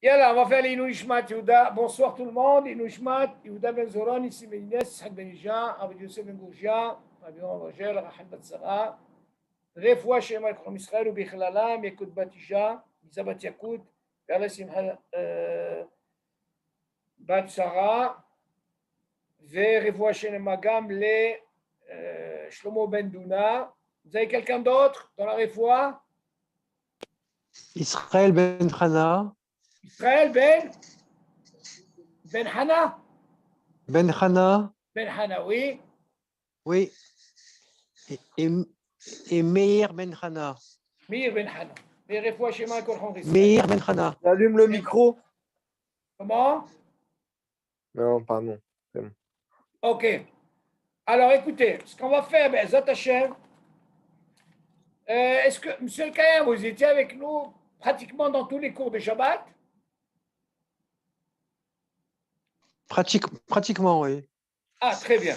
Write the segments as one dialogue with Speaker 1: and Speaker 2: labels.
Speaker 1: Yalla, on va faire les Inouishmat Yehuda. Bonsoir tout le monde. Inouishmat Yehuda Ben Zoran, ici Mélinès, Ishaq Ben Ija, Abed Yosef Ben Gourgia, Abion Rogel, Rachel Bat Sarah, Refoua Shema Krom Israël ou Bichlalam, Yekut Bat Ija, Mizabat Yakut, Perla Simha Bat Sarah, Refoua Shema Gam, les Shlomo Ben Douna. Vous avez quelqu'un d'autre dans la Refoua?
Speaker 2: Israël Ben Hana.
Speaker 1: Israël Ben Hana.
Speaker 2: Ben Hana.
Speaker 1: Ben Hana, oui.
Speaker 2: Oui. Et Meir Ben Hana.
Speaker 1: Meir Ben Hana.
Speaker 2: Meir Ben Hana.
Speaker 3: Allume le micro.
Speaker 1: Comment?
Speaker 3: Non, pardon.
Speaker 1: Bon. Ok. Alors écoutez, ce qu'on va faire, ben, Zat Hashem, est-ce que, M. Kayam, vous étiez avec nous pratiquement dans tous les cours de Shabbat?
Speaker 2: Pratiquement, oui.
Speaker 1: Ah, très bien.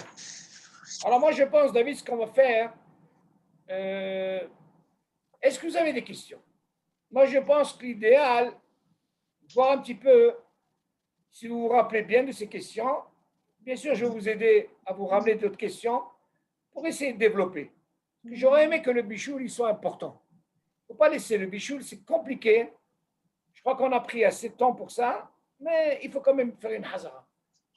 Speaker 1: Alors moi, je pense, David, ce qu'on va faire, est-ce que vous avez des questions? Moi, je pense que l'idéal, voir un petit peu, si vous vous rappelez bien de ces questions, bien sûr, je vais vous aider à vous ramener d'autres questions pour essayer de développer. J'aurais aimé que le bichoul il soit important. Il ne faut pas laisser le bichoul, c'est compliqué. Je crois qu'on a pris assez de temps pour ça, mais il faut quand même faire une hazara.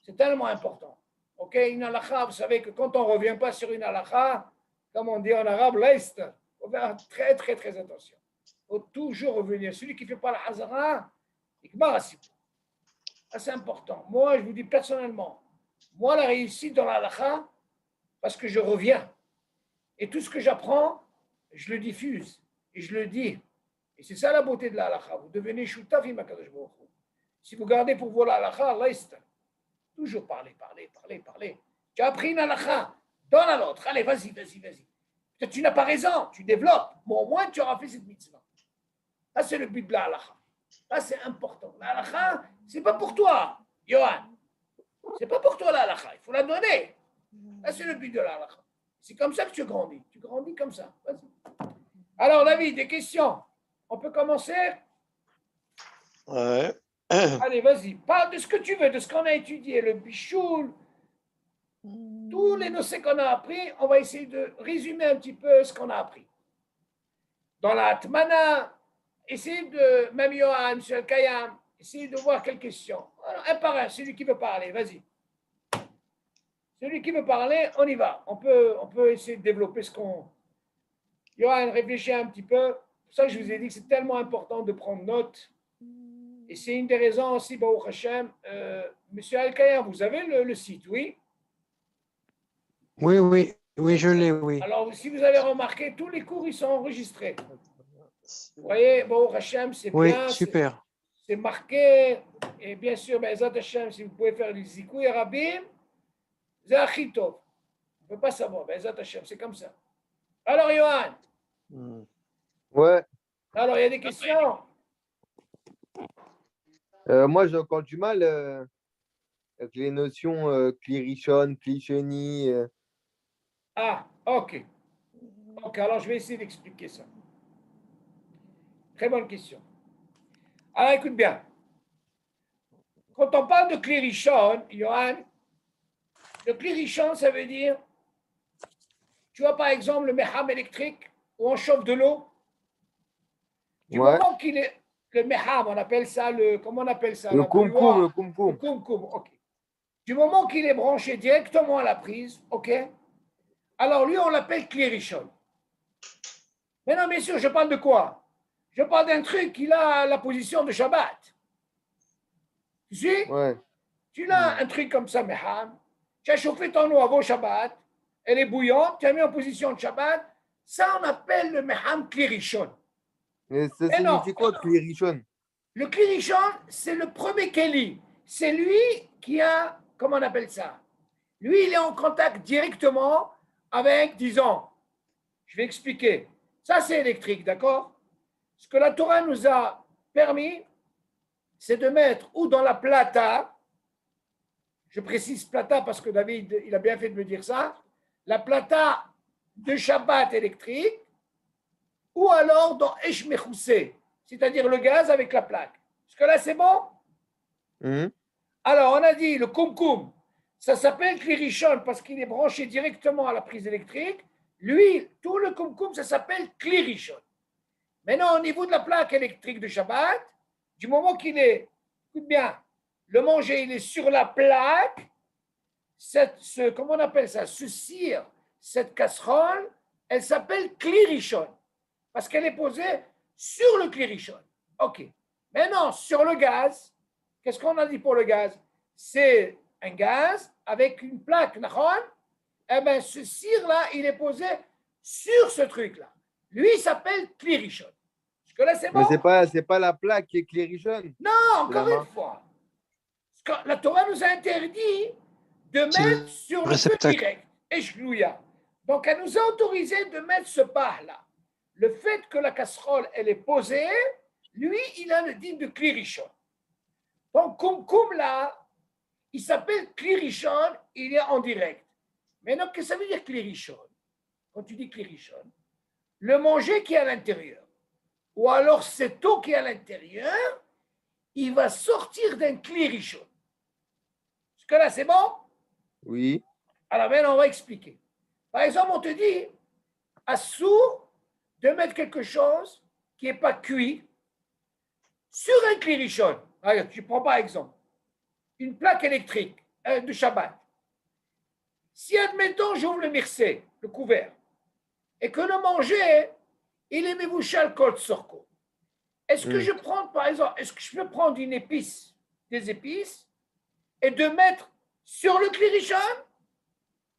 Speaker 1: C'est tellement important. Ok, une halakha, vous savez que quand on ne revient pas sur une halakha, comme on dit en arabe, l'est, il faut faire très, très, très attention. Il faut toujours revenir. Celui qui ne fait pas la hazara, il c'est important. Moi, je vous dis personnellement, moi, la réussite dans la halakha, parce que je reviens. Et tout ce que j'apprends, je le diffuse et je le dis. Et c'est ça la beauté de la halakha. Vous devenez shutafim HaKadosh Baruch Hu. Si vous gardez pour vous la halakha, Allah est toujours parler. Tu as appris une halakha, donne à l'autre. Allez, vas-y. Peut-être tu n'as pas raison, tu développes. Bon, au moins, tu auras fait cette mitzvah. Ça, c'est le but de la halakha. Ça, c'est important. La halakha, ce n'est pas pour toi, Yohan. Ce n'est pas pour toi la halakha. Il faut la donner. Ça, c'est le but de la halakha. C'est comme ça que tu grandis. Tu grandis comme ça. Vas-y. Alors, David, des questions? On peut commencer?
Speaker 2: Ouais.
Speaker 1: Allez, vas-y. Parle de ce que tu veux, de ce qu'on a étudié, le bichoul, tous les dossiers qu'on a appris. On va essayer de résumer un petit peu ce qu'on a appris. Dans la Atmana, essayez de, même Yohan, M. Kayam, essayez de voir quelques questions. Alors, un par un, celui qui veut parler, vas-y. Celui qui veut parler, on y va. On peut essayer de développer ce qu'on... Yohan, réfléchis un petit peu. C'est pour ça que je vous ai dit que c'est tellement important de prendre note. Et c'est une des raisons aussi, Baruch Hashem. Monsieur Al-Kayam, vous avez le site, oui?
Speaker 2: Oui, je l'ai, oui.
Speaker 1: Alors, si vous avez remarqué, tous les cours, ils sont enregistrés. Vous voyez, Baruch Hashem, c'est bien.
Speaker 2: Oui, super.
Speaker 1: C'est marqué. Et bien sûr, Zat Hashem, si vous pouvez faire les zikouy rabim, c'est achitov. On ne peut pas savoir. Zat Hashem, c'est comme ça. Alors, Yohan.
Speaker 3: Ouais.
Speaker 1: Alors, il y a des questions?
Speaker 3: Moi, j'ai encore du mal avec les notions clirichon, clicheni.
Speaker 1: Ah, ok. Ok, alors je vais essayer d'expliquer ça. Très bonne question. Alors, écoute bien. Quand on parle de clirichon, Johan, le clirichon, ça veut dire, tu vois par exemple le meham électrique où on chauffe de l'eau. Du moment qu'il est, le meham, on appelle ça comment on appelle ça?
Speaker 3: Le kumkum.
Speaker 1: Le kumkum, ok. Du moment qu'il est branché directement à la prise, ok. Alors lui, on l'appelle clirichon. Mais non, bien sûr, je parle de quoi? Je parle d'un truc qui a la position de Shabbat. Tu sais?
Speaker 3: Ouais.
Speaker 1: Tu as un truc comme ça, meham. Tu as chauffé ton eau avant Shabbat. Elle est bouillante. Tu as mis en position de Shabbat. Ça, on appelle le meham klirishon.
Speaker 3: Mais ça signifie quoi, clirichon?
Speaker 1: Le klirishon, c'est le premier keli. C'est lui qui a, comment on appelle ça? Lui, il est en contact directement avec, disons, je vais expliquer. Ça, c'est électrique, d'accord? Ce que la Torah nous a permis, c'est de mettre ou dans la plata, je précise plata parce que David, il a bien fait de me dire ça, la plata de Shabbat électrique, ou alors dans Esh Mechoussé, c'est-à-dire le gaz avec la plaque. Ce Jusque-là, c'est bon?
Speaker 3: Mhm.
Speaker 1: Alors, on a dit le kumkum, ça s'appelle Klirishon parce qu'il est branché directement à la prise électrique. Lui, tout le kumkum, ça s'appelle Klirishon. Maintenant, au niveau de la plaque électrique de Shabbat, du moment qu'il est, écoute bien, le manger, il est sur la plaque, comment on appelle ça, ce cire, cette casserole, elle s'appelle Klirishon parce qu'elle est posée sur le Klirishon. OK. Maintenant, sur le gaz, qu'est-ce qu'on a dit pour le gaz? C'est un gaz avec une plaque, d'accord? Eh bien, ce cire-là, il est posé sur ce truc-là. Lui, il s'appelle Klirishon. Jusque-là, c'est bon?
Speaker 3: Mais c'est pas la plaque qui est Klirishon.
Speaker 1: Non, encore une fois. La Torah nous a interdit de
Speaker 2: C'est
Speaker 1: mettre
Speaker 2: le
Speaker 1: sur le feu
Speaker 2: réceptacle.
Speaker 1: direct. Eshglouya. Donc, elle nous a autorisé de mettre ce pas-là. Le fait que la casserole, elle est posée, lui, il a le digne de Klirishon. Donc, Kumkum, là, il s'appelle Klirishon, il est en direct. Maintenant, qu'est-ce que ça veut dire Klirishon? Quand tu dis Klirishon, le manger qui est à l'intérieur, ou alors cette eau qui est à l'intérieur, il va sortir d'un Klirishon. Jusque-là, c'est bon?
Speaker 3: Oui.
Speaker 1: Alors maintenant, on va expliquer. Par exemple, on te dit, assourd de mettre quelque chose qui n'est pas cuit sur un Klirishon. Regarde, tu prends par exemple une plaque électrique de Shabbat. Si, admettons, j'ouvre le mircé, le couvert, et que le manger, il est mevouchal kol sorko. Est-ce que je prends, par exemple, est-ce que je peux prendre une épice, des épices, et de mettre sur le Klirishon?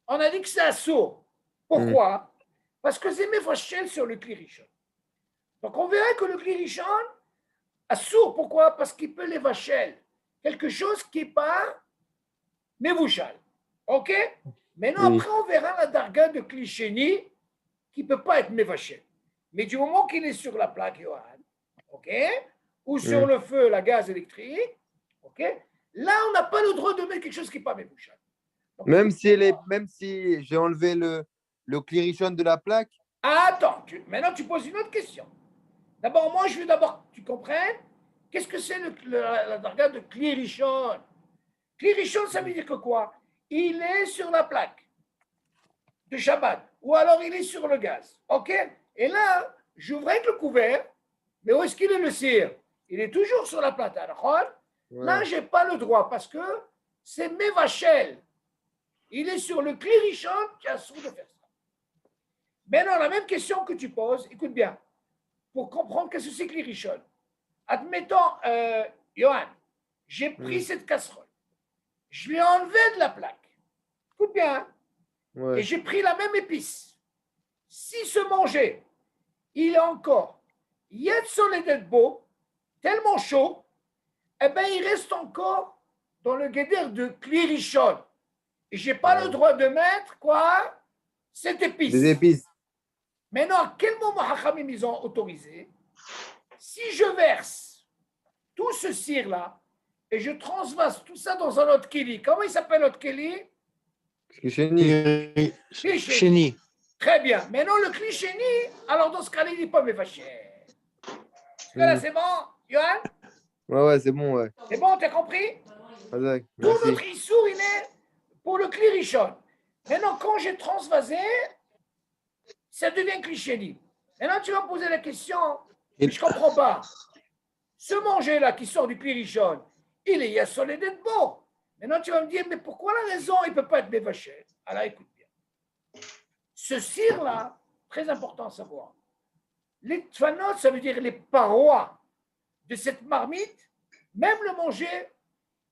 Speaker 1: On a dit que c'est assourd. Pourquoi? Parce que c'est mevouchal sur le Klirishon. Donc, on verra que le Klirishon, assourd, pourquoi? Parce qu'il peut les vachel. Quelque chose qui n'est pas mevouchal. OK? Maintenant, après, on verra la darga de Klisheni qui ne peut pas être mévaché. Mais du moment qu'il est sur la plaque, Johan, OK? Ou sur le feu, la gaz électrique, OK? Là, on n'a pas le droit de mettre quelque chose qui n'est pas mévaché.
Speaker 3: Même si j'ai enlevé le Klirishon de la plaque.
Speaker 1: Attends, maintenant tu poses une autre question. D'abord, moi, je veux d'abord que tu comprennes qu'est-ce que c'est la darga de Klirishon. Klirishon, ça veut dire que quoi? Il est sur la plaque de Shabbat, ou alors il est sur le gaz. OK? Et là, j'ouvre avec le couvert, mais où est-ce qu'il est le cire? Il est toujours sur la plaque. Là, je n'ai pas le droit parce que c'est Mevachel. Il est sur le Klirishon qui a sourd de faire ça. Maintenant, la même question que tu poses, écoute bien, pour comprendre qu'est-ce que c'est Klirishon. Admettons, Johan, j'ai pris cette casserole, je l'ai enlevée de la plaque. Écoute bien, et j'ai pris la même épice. Si ce manger, il est encore beau, tellement chaud, eh bien, il reste encore dans le guédère de Klirishon. Et je n'ai pas le droit de mettre, quoi? Cette épice.
Speaker 3: Des épices.
Speaker 1: Maintenant, à quel moment Hachamim ils ont autorisé? Si je verse tout ce cire-là et je transvase tout ça dans un autre keli, comment il s'appelle l'autre keli?
Speaker 2: Chéni.
Speaker 1: Très bien. Maintenant, le Klisheni, alors dans ce cas-là, il n'est pas mévaché. Là, c'est bon, Johan?
Speaker 3: Ouais, c'est bon, ouais.
Speaker 1: C'est bon, tu as compris? Tout notre issour, il est pour le Klirishon. Maintenant, quand j'ai transvasé, ça devient Klisheni. Maintenant, tu vas me poser la question, mais je ne comprends pas. Ce manger-là qui sort du Klirishon, il est Yassol et beau. Maintenant, tu vas me dire, mais pourquoi la raison, il ne peut pas être mévaché? Alors, écoute bien. Ce cire-là, très important à savoir, les tfanot, ça veut dire les parois de cette marmite, même le manger,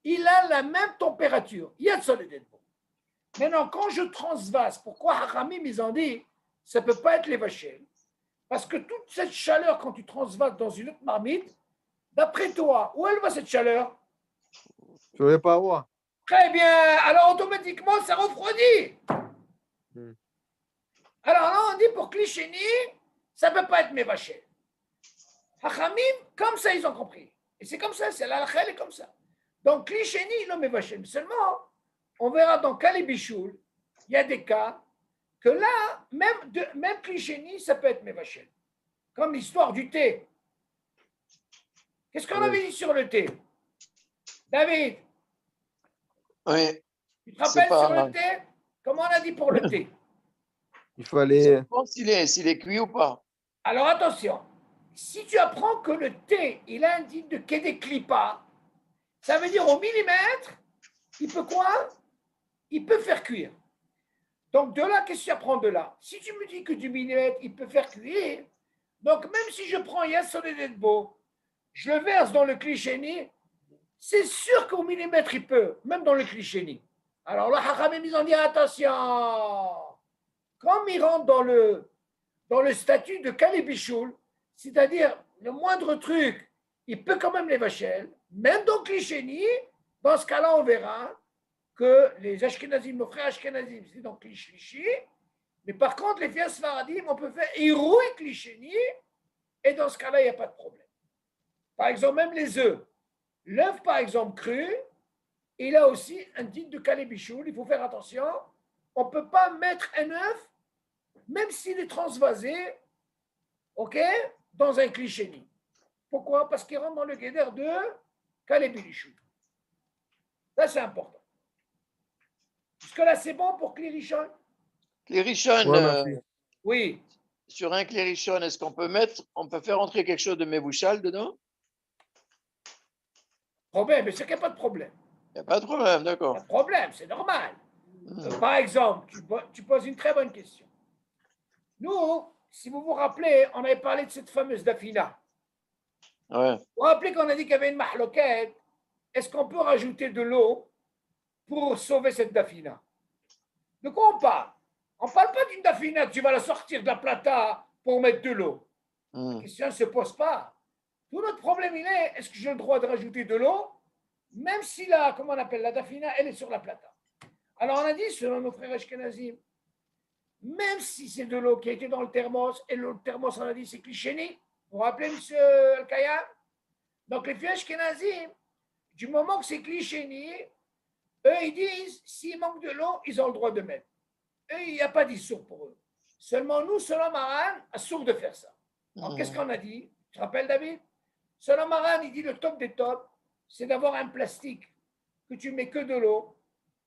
Speaker 1: il a la même température. Il y a de solide. Maintenant, quand je transvase, pourquoi Haramim, ils ont dit, ça ne peut pas être les vachels? Parce que toute cette chaleur, quand tu transvases dans une autre marmite, d'après toi, où elle va cette chaleur?
Speaker 3: Sur les parois.
Speaker 1: Très bien. Alors, automatiquement, ça refroidit. Alors là, on dit pour Klisheni, ça ne peut pas être Mevachel. Hachamim, comme ça, ils ont compris. Et c'est comme ça, c'est la halakha, elle est comme ça. Donc, Klisheni, non Mevachel. Seulement, on verra dans Kali Bichoul, il y a des cas que là, même Klisheni, ça peut être Mevachel. Comme l'histoire du thé. Qu'est-ce qu'on avait dit sur le thé? David,
Speaker 4: Oui.
Speaker 1: tu te rappelles sur le thé? Comment on a dit pour le thé?
Speaker 3: Il faut aller.
Speaker 4: S'il est cuit ou pas.
Speaker 1: Alors attention, si tu apprends que le thé, il indique de Kedeklipa, ça veut dire au millimètre, il peut quoi? Il peut faire cuire. Donc de là, qu'est-ce que tu apprends de là? Si tu me dis que du millimètre, il peut faire cuire, donc même si je prends Yassonedetbo, je le verse dans le Klisheni, c'est sûr qu'au millimètre, il peut, même dans le Klisheni. Alors là, Hachamim, ils ont dit attention, comme il rentre dans le statut de Kalebichoul, c'est-à-dire le moindre truc, il peut quand même les vachel, même dans Klisheni, dans ce cas-là, on verra que les Ashkenazim, nos frères Ashkenazim, c'est dans Klishlishi, mais par contre, les fiers Svaradim, on peut faire Irouy Klisheni, et dans ce cas-là, il n'y a pas de problème. Par exemple, même les œufs. L'œuf, par exemple, cru, il a aussi un titre de Kalebichoul, il faut faire attention. On ne peut pas mettre un œuf, même s'il est transvasé, ok, dans un Klisheni. Pourquoi? Parce qu'il rentre dans le guéder de Kalebichoul. Ça, c'est important. Jusque-là, c'est bon pour Klirichon?
Speaker 4: Klirichon,
Speaker 1: oui.
Speaker 4: Sur un Klirichon, est-ce qu'on peut faire entrer quelque chose de Mevouchal dedans?
Speaker 1: Problème, mais c'est qu'il n'y a pas de problème.
Speaker 4: Il n'y a pas de problème, d'accord.
Speaker 1: Pas de problème, c'est normal. Par exemple, tu poses une très bonne question. Nous, si vous vous rappelez, on avait parlé de cette fameuse dafina.
Speaker 4: Ouais.
Speaker 1: Vous vous rappelez qu'on a dit qu'il y avait une mahloquette. Est-ce qu'on peut rajouter de l'eau pour sauver cette dafina? De quoi on parle? On ne parle pas d'une dafina que tu vas la sortir de la plata pour mettre de l'eau. La question ne se pose pas. Tout notre problème, il est, est-ce que j'ai le droit de rajouter de l'eau, même si la, comment on appelle, la dafina, elle est sur la plata? Alors on a dit, selon nos frères Ashkenazim, même si c'est de l'eau qui a été dans le thermos, et le thermos, on a dit, c'est Klisheni, vous vous rappelez, M. Al-Kayam? Donc les frères Ashkenazim, du moment que c'est Klisheni, eux, ils disent, s'il manque de l'eau, ils ont le droit de mettre. Eux, il n'y a pas d'issour pour eux. Seulement nous, selon Maran, assour de faire ça. Alors qu'est-ce qu'on a dit? Tu te rappelles, David? Selon Maran, il dit le top des tops, c'est d'avoir un plastique que tu mets que de l'eau.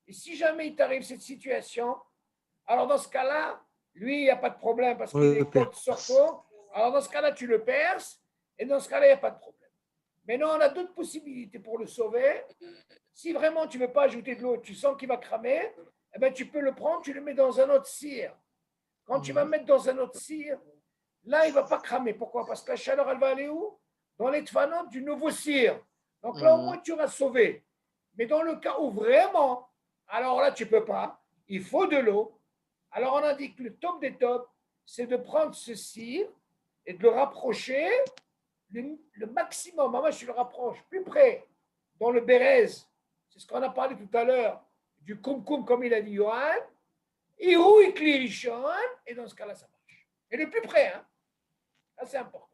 Speaker 1: Et si jamais il t'arrive cette situation, alors dans ce cas-là, lui, il n'y a pas de problème parce qu'il est côte sorto. Alors dans ce cas-là, tu le perces et dans ce cas-là, il n'y a pas de problème. Mais non, on a d'autres possibilités pour le sauver. Si vraiment tu ne veux pas ajouter de l'eau, tu sens qu'il va cramer, eh bien, tu peux le prendre, tu le mets dans un autre cire. Quand tu vas mettre dans un autre cire, là, il ne va pas cramer. Pourquoi? Parce que la chaleur, elle va aller où? Dans les tfanotes du nouveau cire. Donc là, au moins, tu auras sauvé. Mais dans le cas où vraiment, alors là, tu ne peux pas, il faut de l'eau. Alors, on a dit que le top des tops, c'est de prendre ce cire et de le rapprocher le maximum. Moi, je le rapproche plus près dans le Bérez. C'est ce qu'on a parlé tout à l'heure, du kumkum, comme il a dit Johan. Irou et Klirichon, et dans ce cas-là, ça marche. Et le plus près, hein. Ça, c'est important.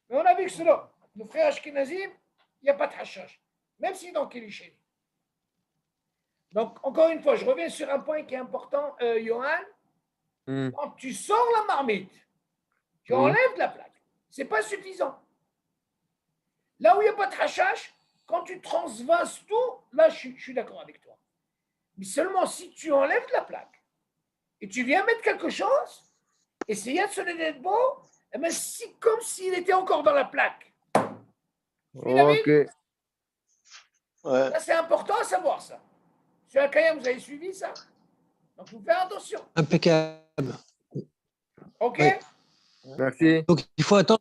Speaker 1: Mais on a vu que cela, nos frères Ashkenazim, il n'y a pas de hashash, même si dans Klirichon. Donc, encore une fois, je reviens sur un point qui est important, Johan. Quand tu sors la marmite, tu enlèves la plaque. Ce n'est pas suffisant. Là où il n'y a pas de hashash, quand tu transvases tout, là, je suis d'accord avec toi. Mais seulement si tu enlèves la plaque et tu viens mettre quelque chose, et c'est Yatsone d'être beau, eh bien, c'est comme s'il était encore dans la plaque.
Speaker 3: Ok.
Speaker 4: Ouais.
Speaker 1: Ça, c'est important à savoir ça. Sur la Kayam, vous avez suivi ça? Donc, il faut faire attention.
Speaker 2: Impeccable.
Speaker 1: OK?
Speaker 2: Ouais.
Speaker 3: Merci.
Speaker 2: Donc, il faut attendre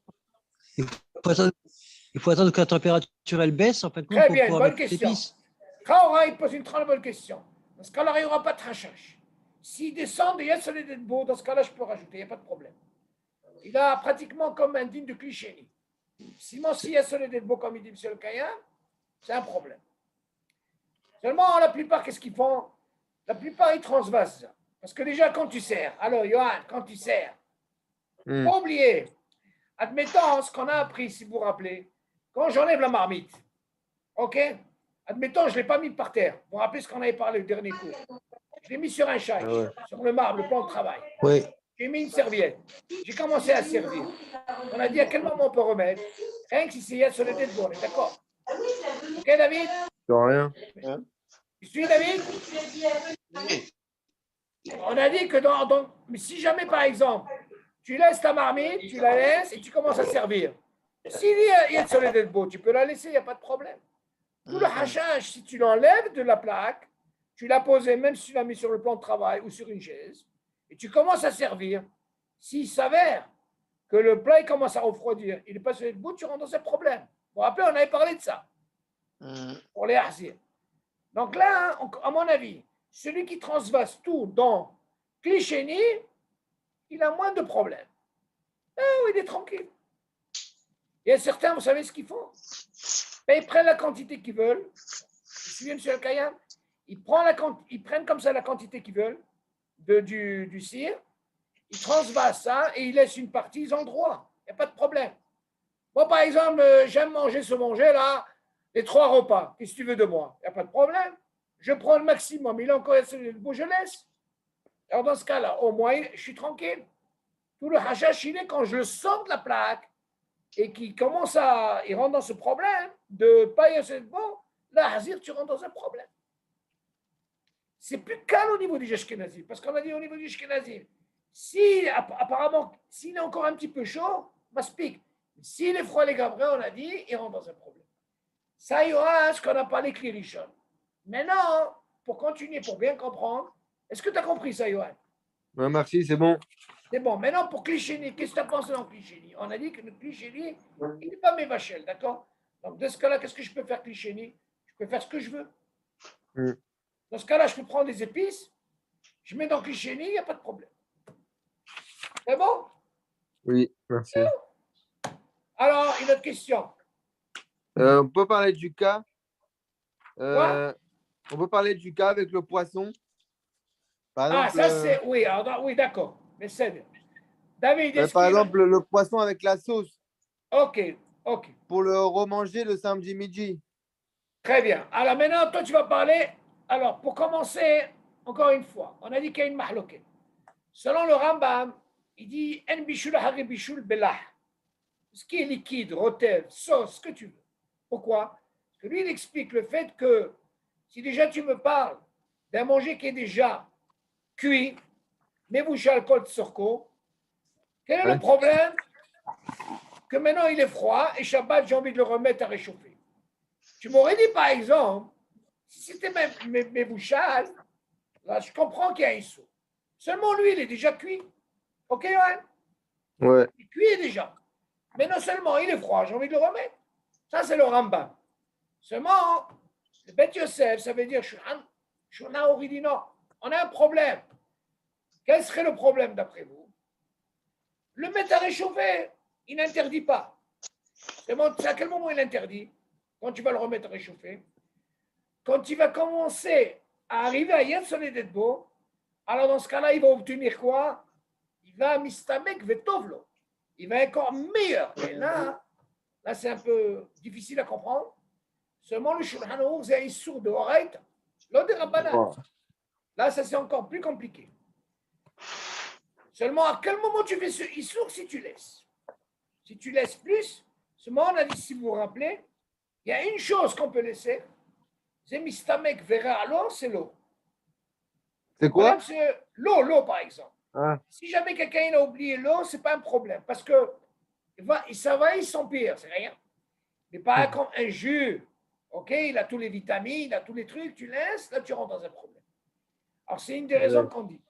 Speaker 2: que la température elle baisse en fin de compte
Speaker 1: Très
Speaker 2: pour
Speaker 1: bien,
Speaker 2: pouvoir
Speaker 1: bonne
Speaker 2: mettre les
Speaker 1: question.
Speaker 2: épices.
Speaker 1: Kaora, il pose une très bonne question. Dans ce cas-là, il n'y aura pas de hashash. S'il descend de Yatsone d'être beau, dans ce cas-là, je peux rajouter, il n'y a pas de problème. Il a pratiquement comme un digne de cliché. Sinon, si Yatsone d'être beau, comme il dit M. Le Kayam, c'est un problème. Seulement, la plupart, qu'est-ce qu'ils font? La plupart, ils transvasent ça. Parce que déjà, quand tu sers, alors, Johan, quand tu sers, pas oublier, admettons ce qu'on a appris, si vous vous rappelez, quand j'enlève la marmite, ok? Admettons, je ne l'ai pas mis par terre. Vous vous rappelez ce qu'on avait parlé le dernier cours? Je l'ai mis sur un chai, sur le marbre, le plan de travail.
Speaker 2: Oui.
Speaker 1: j'ai mis une serviette. J'ai commencé à servir. On a dit à quel moment on peut remettre. Rien que si c'est Yad sur les têtes, on est d'accord. Ok, David?
Speaker 3: Sur rien.
Speaker 1: Tu suis, David?
Speaker 4: Oui.
Speaker 1: On a dit que mais si jamais, par exemple, tu laisses ta marmite, tu la laisses et tu commences à servir. S'il y a sur les têtes, tu peux la laisser, il n'y a pas de problème. Tout le hachage, si tu l'enlèves de la plaque, tu l'as posé, même si tu l'as mis sur le plan de travail ou sur une chaise, et tu commences à servir. S'il s'avère que le plat il commence à refroidir, il est pas sur les bouts, tu rentres dans un problème. Vous vous rappelez, on avait parlé de ça pour les harzirs. Donc là, à mon avis, celui qui transvase tout dans Clichénie, il a moins de problèmes. Ah oui, il est tranquille. Il y a certains, vous savez ce qu'ils font? Ben, ils prennent la quantité qu'ils veulent. Vous suivez, M. Al-Kayam? Ils prennent comme ça la quantité qu'ils veulent du cire. Ils transvasent ça et ils laissent une partie, ils ont le droit. Il n'y a pas de problème. Moi, par exemple, j'aime manger ce manger-là, les 3 repas. Qu'est-ce que tu veux de moi? Il n'y a pas de problème. Je prends le maximum. Il est encore le beau, je laisse. Alors, dans ce cas-là, au moins, je suis tranquille. Tout le hashash, il est quand je le sors de la plaque et qu'il commence il rentre dans ce problème de pas y assez bon, là, Hazir, tu rentres dans un problème. C'est plus calme au niveau du Ashkenazi, parce qu'on a dit au niveau du Ashkenazi, si apparemment, s'il est encore un petit peu chaud, m'aspique. S'il est froid, les Gabriels, on a dit, il rentre dans un problème. Ça y aura ce qu'on a parlé Klirichon. Maintenant, pour continuer, pour bien comprendre, est-ce que tu as compris ça, Johan?
Speaker 3: Ouais, merci, c'est bon.
Speaker 1: C'est bon. Maintenant, pour Clichénie, qu'est-ce que tu as pensé dans Clichénie? On a dit que le Clichénie, il n'est pas mes vachelles, d'accord? Donc, de ce cas-là, qu'est-ce que je peux faire Clichénie? Je peux faire ce que je veux. Dans ce cas-là, je peux prendre des épices, je mets dans Clichénie, il n'y a pas de problème. C'est bon?
Speaker 3: Oui, merci.
Speaker 1: Alors, une autre question.
Speaker 3: On peut parler du cas. On peut parler du cas avec le poisson. Par exemple,
Speaker 1: ça c'est. Oui, oui, d'accord. Mais c'est. David,
Speaker 3: par exemple, le poisson avec la sauce.
Speaker 1: Ok.
Speaker 3: Pour le remanger le samedi midi.
Speaker 1: Très bien. Alors maintenant, toi, tu vas parler. Alors, pour commencer, encore une fois, on a dit qu'il y a une mahloquet. Selon le Rambam, il dit En bishul hari bishul belah. Ce qui est liquide, rotel, sauce, ce que tu veux. Pourquoi? Parce que lui, il explique le fait que si déjà tu me parles d'un manger qui est déjà cuit, mais vous chez alcool sorko, quel est le problème? Que maintenant il est froid et Shabbat, j'ai envie de le remettre à réchauffer. Tu m'aurais dit par exemple, si c'était mes bouchales, là je comprends qu'il y a un saut. Seulement lui, il est déjà cuit. Ok, Yoann?
Speaker 3: Ouais.
Speaker 1: Il est cuit déjà. Mais non seulement il est froid, j'ai envie de le remettre. Ça, c'est le Rambam. Seulement, le Bet Yosef, ça veut dire Shuna dit non. On a un problème. Quel serait le problème d'après vous? Le mettre à réchauffer, il n'interdit pas. C'est à quel moment il interdit? Quand tu vas le remettre à réchauffer. Quand il va commencer à arriver à Yatsoné d'Edbo, alors dans ce cas-là, il va obtenir quoi? Il va mistamek vetovlo. Il va être encore meilleur. Et là c'est un peu difficile à comprendre. Seulement le Shulchan Aruch, c'est un sourd de Horaïta. L'autre est Rabbanan. Là, ça c'est encore plus compliqué. Seulement, à quel moment tu fais ce issour si tu laisses? Si tu laisses plus, seulement on a dit, si vous vous rappelez, il y a une chose qu'on peut laisser, c'est mistamek vera alors, c'est l'eau.
Speaker 3: C'est quoi?
Speaker 1: C'est l'eau, par exemple.
Speaker 3: Ah.
Speaker 1: Si jamais quelqu'un a oublié l'eau, ce n'est pas un problème, parce que ça va, il s'empire, c'est rien. Mais pas comme un jus, ok, il a tous les vitamines, il a tous les trucs, tu laisses, là tu rentres dans un problème. Alors c'est une des raisons qu'on dit.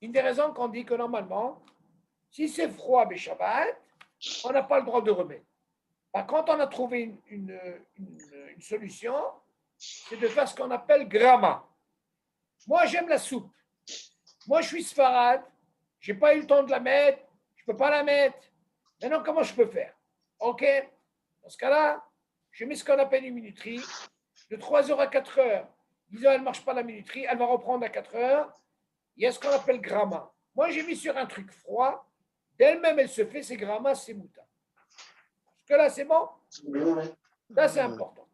Speaker 1: Une des raisons qu'on dit que normalement, si c'est froid, Shabbat, on n'a pas le droit de remettre. Par contre, on a trouvé une solution, c'est de faire ce qu'on appelle grama. Moi, j'aime la soupe. Moi, je suis sfarad, je n'ai pas eu le temps de la mettre, je ne peux pas la mettre. Maintenant, comment je peux faire? Ok, dans ce cas-là, je mets ce qu'on appelle une minuterie. De 3h à 4h, disons, elle ne marche pas la minuterie, elle va reprendre à 4h. Il y a ce qu'on appelle gramma. Moi, j'ai mis sur un truc froid. D'elle-même, elle se fait, c'est gramma, c'est mouta. Parce que là, c'est bon? Là, c'est important.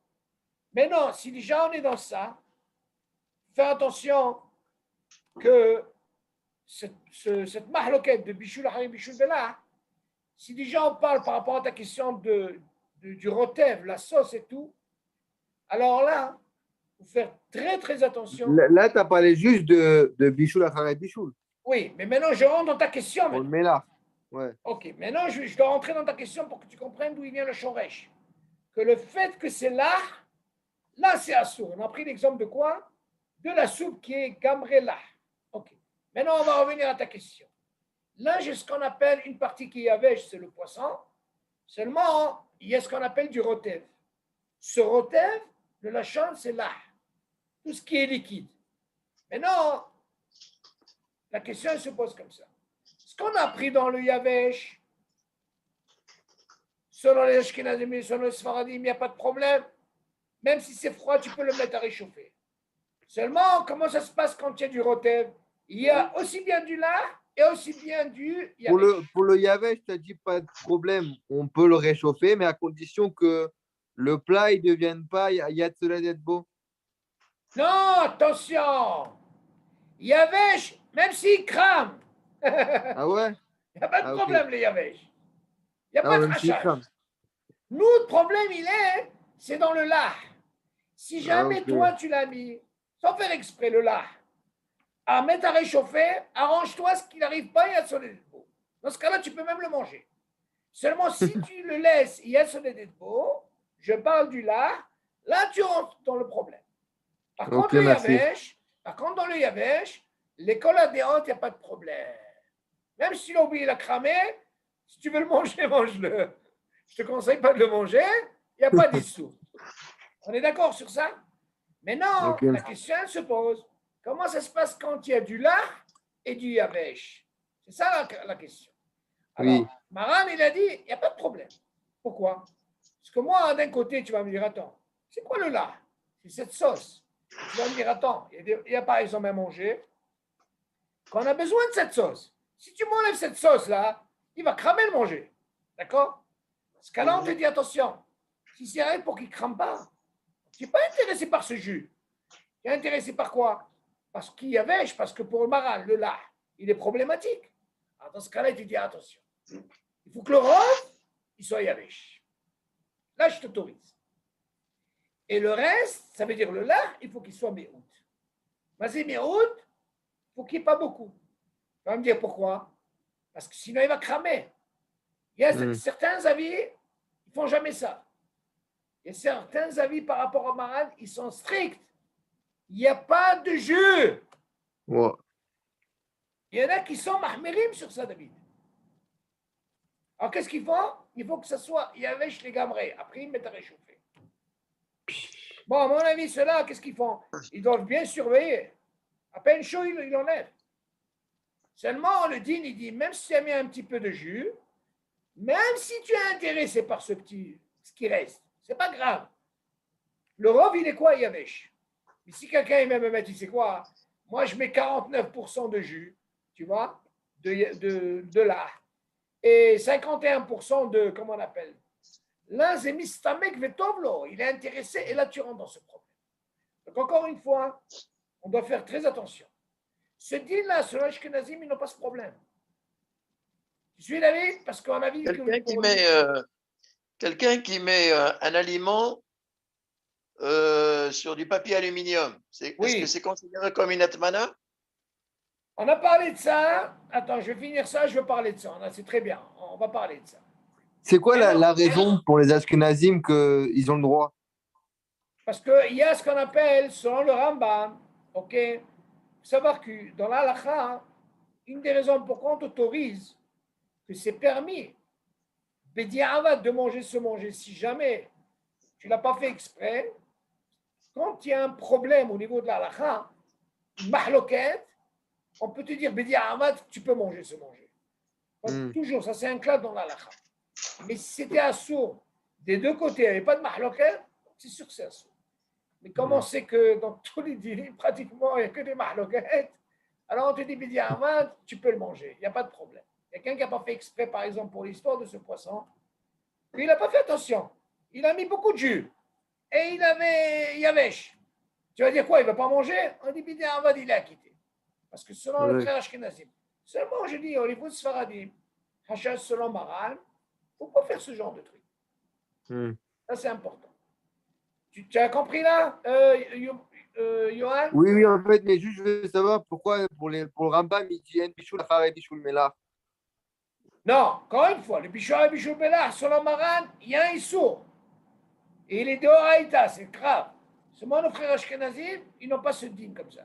Speaker 1: Maintenant, si déjà on est dans ça, fais attention que cette mahloquette de Bichoul Harim, Bichoul Bela, si déjà on parle par rapport à ta question du rotev, la sauce et tout, alors là, il faut faire très très attention.
Speaker 3: Là, tu as parlé juste de Bichoul à Bichoul.
Speaker 1: Oui, mais maintenant je rentre dans ta question.
Speaker 3: On le
Speaker 1: Maintenant.
Speaker 3: met là. Ouais.
Speaker 1: Ok, maintenant je dois rentrer dans ta question pour que tu comprennes d'où il vient le shoresh. Que le fait que c'est là c'est assour. On a pris l'exemple de quoi? De la soupe qui est gamré là. Ok, maintenant on va revenir à ta question. Là, j'ai ce qu'on appelle une partie qui est avèche, c'est le poisson. Seulement, il y a ce qu'on appelle du rotev. Ce rotev, de la chambre, c'est là. Tout ce qui est liquide. Maintenant, la question elle se pose comme ça. Ce qu'on a pris dans le yavesh, selon les Ashkenazim, selon les Sfaradim, il n'y a pas de problème. Même si c'est froid, tu peux le mettre à réchauffer. Seulement, comment ça se passe quand il y a du rotev? Il y a aussi bien du lard et aussi bien du yavesh.
Speaker 3: Pour le Yavesh, tu as dit pas de problème. On peut le réchauffer, mais à condition que le plat ne devienne pas Yad beau.
Speaker 1: Non, attention. Yavesh, même s'il crame,
Speaker 3: Ah ouais?
Speaker 1: il n'y a pas de
Speaker 3: Ah, ok.
Speaker 1: problème, les Yavesh. Il n'y a
Speaker 3: Ah,
Speaker 1: pas de
Speaker 3: même s'il
Speaker 1: rachage.
Speaker 3: crame.
Speaker 1: Nous, le problème, c'est dans le lard. Si jamais
Speaker 3: ok.
Speaker 1: toi, tu l'as mis, sans faire exprès, le lard, à mettre à réchauffer, arrange-toi ce qu'il n'arrive pas, il y a sonné de peau. Dans ce cas-là, tu peux même le manger. Seulement, si tu le laisses, il y a sonné de peau, je parle du lard, là, tu rentres dans le problème. Par
Speaker 3: Ok,
Speaker 1: contre, le
Speaker 3: merci.
Speaker 1: Yavesh, dans le Yavesh, l'école adhérente, il n'y a pas de problème. Même si l'as oublié, il a cramé, si tu veux le manger, mange-le. Je ne te conseille pas de le manger, il n'y a pas d'issue. On est d'accord sur ça? Maintenant,
Speaker 3: Ok.
Speaker 1: la question se pose. Comment ça se passe quand il y a du lard et du Yavesh? C'est ça la question. Alors,
Speaker 3: Oui.
Speaker 1: Maran, il a dit, il n'y a pas de problème. Pourquoi? Parce que moi, d'un côté, tu vas me dire, attends, c'est quoi le lard? C'est cette sauce. Tu vas me dire, attends, il y a par exemple à manger, qu'on a besoin de cette sauce. Si tu m'enlèves cette sauce-là, il va cramer le manger. D'accord? Ce cas-là, on te dit, attention, si c'est rien pour qu'il ne crame pas, tu n'es pas intéressé par ce jus. Tu es intéressé par quoi? Parce qu'il y avait, parce que pour le maral, le lard, il est problématique. Alors, dans ce cas-là, tu dis, attention, il faut que le rhum, il soit yavesh. Là, je t'autorise. Et le reste, ça veut dire le lard, il faut qu'il soit méout. Mais c'est méout, il faut qu'il n'y ait pas beaucoup. Tu vas me dire pourquoi? Parce que sinon, il va cramer. Il y a certains avis, ils ne font jamais ça. Il y a certains avis par rapport au maral, ils sont stricts. Il n'y a pas de jus.
Speaker 3: Ouais.
Speaker 1: Il y en a qui sont mahmirim sur ça, David. Alors, qu'est-ce qu'ils font? Il faut que ça soit yavesh les gamrés. Après, ils mettent à réchauffer. Bon, à mon avis, ceux-là, qu'est-ce qu'ils font? Ils doivent bien surveiller. À peine chaud, ils l'enlèvent. Seulement, le din, il dit, même si tu as mis un petit peu de jus, même si tu es intéressé par ce qui reste, c'est pas grave. Le rov, il est quoi, yavesh? Mais si quelqu'un aime me mettre, tu sais quoi? Moi, je mets 49% de jus, tu vois, de lard. Et 51% de, comment on appelle? Là, c'est mistamek vetovlo. Il est intéressé et là, tu rentres dans ce problème. Donc, encore une fois, on doit faire très attention. Ce deal-là, sur l'Ashkenazim, ils n'ont pas ce problème. Tu suis David? Parce qu'on a vu
Speaker 4: quelqu'un qui met un aliment sur du papier aluminium, est-ce que c'est considéré comme une atmana?
Speaker 1: On a parlé de ça. Attends, je vais finir ça, je veux parler de ça. C'est très bien, on va parler de ça.
Speaker 3: C'est quoi la raison pour les Ashkenazim qu'ils ont le droit?
Speaker 1: Parce qu'il y a ce qu'on appelle, selon le Rambam, ok, il faut savoir que dans l'Alacha, une des raisons pourquoi on t'autorise que c'est permis de manger si jamais tu ne l'as pas fait exprès, quand il y a un problème au niveau de l'Alacha, une mahloket, on peut te dire tu peux manger Donc, toujours, ça c'est un clad dans l'Alacha. Mais si c'était assourd des deux côtés, il n'y avait pas de mahloket, c'est sûr que c'est assourd. Mais comme on sait que dans tous les dîners, pratiquement, il n'y a que des mahloket, alors on te dit, tu peux le manger, il n'y a pas de problème. Quelqu'un qui n'a pas fait exprès, par exemple, pour l'histoire de ce poisson, il n'a pas fait attention. Il a mis beaucoup de jus. Et il avait yavesh. Tu vas dire quoi? Il ne va pas manger? On dit, il est acquitté. Parce que selon le frère Ashkenazim, Seulement, je dis, au niveau de Sfaradim, Hachas selon Maran, il ne faut pas faire ce genre de truc. Ça, c'est important. Tu as compris là, Johan?
Speaker 3: Oui, oui, en fait, mais juste, je veux savoir pourquoi pour le Rambam, il dit En Bichoul, Achare Bichoul Melach.
Speaker 1: Non, encore une fois, le Bishor et Bishul Belach, selon Maran, il y a un Issour. Et il est dehors Haïta, c'est grave. Seulement, nos frères Ashkenazim, ils n'ont pas ce dîme comme ça.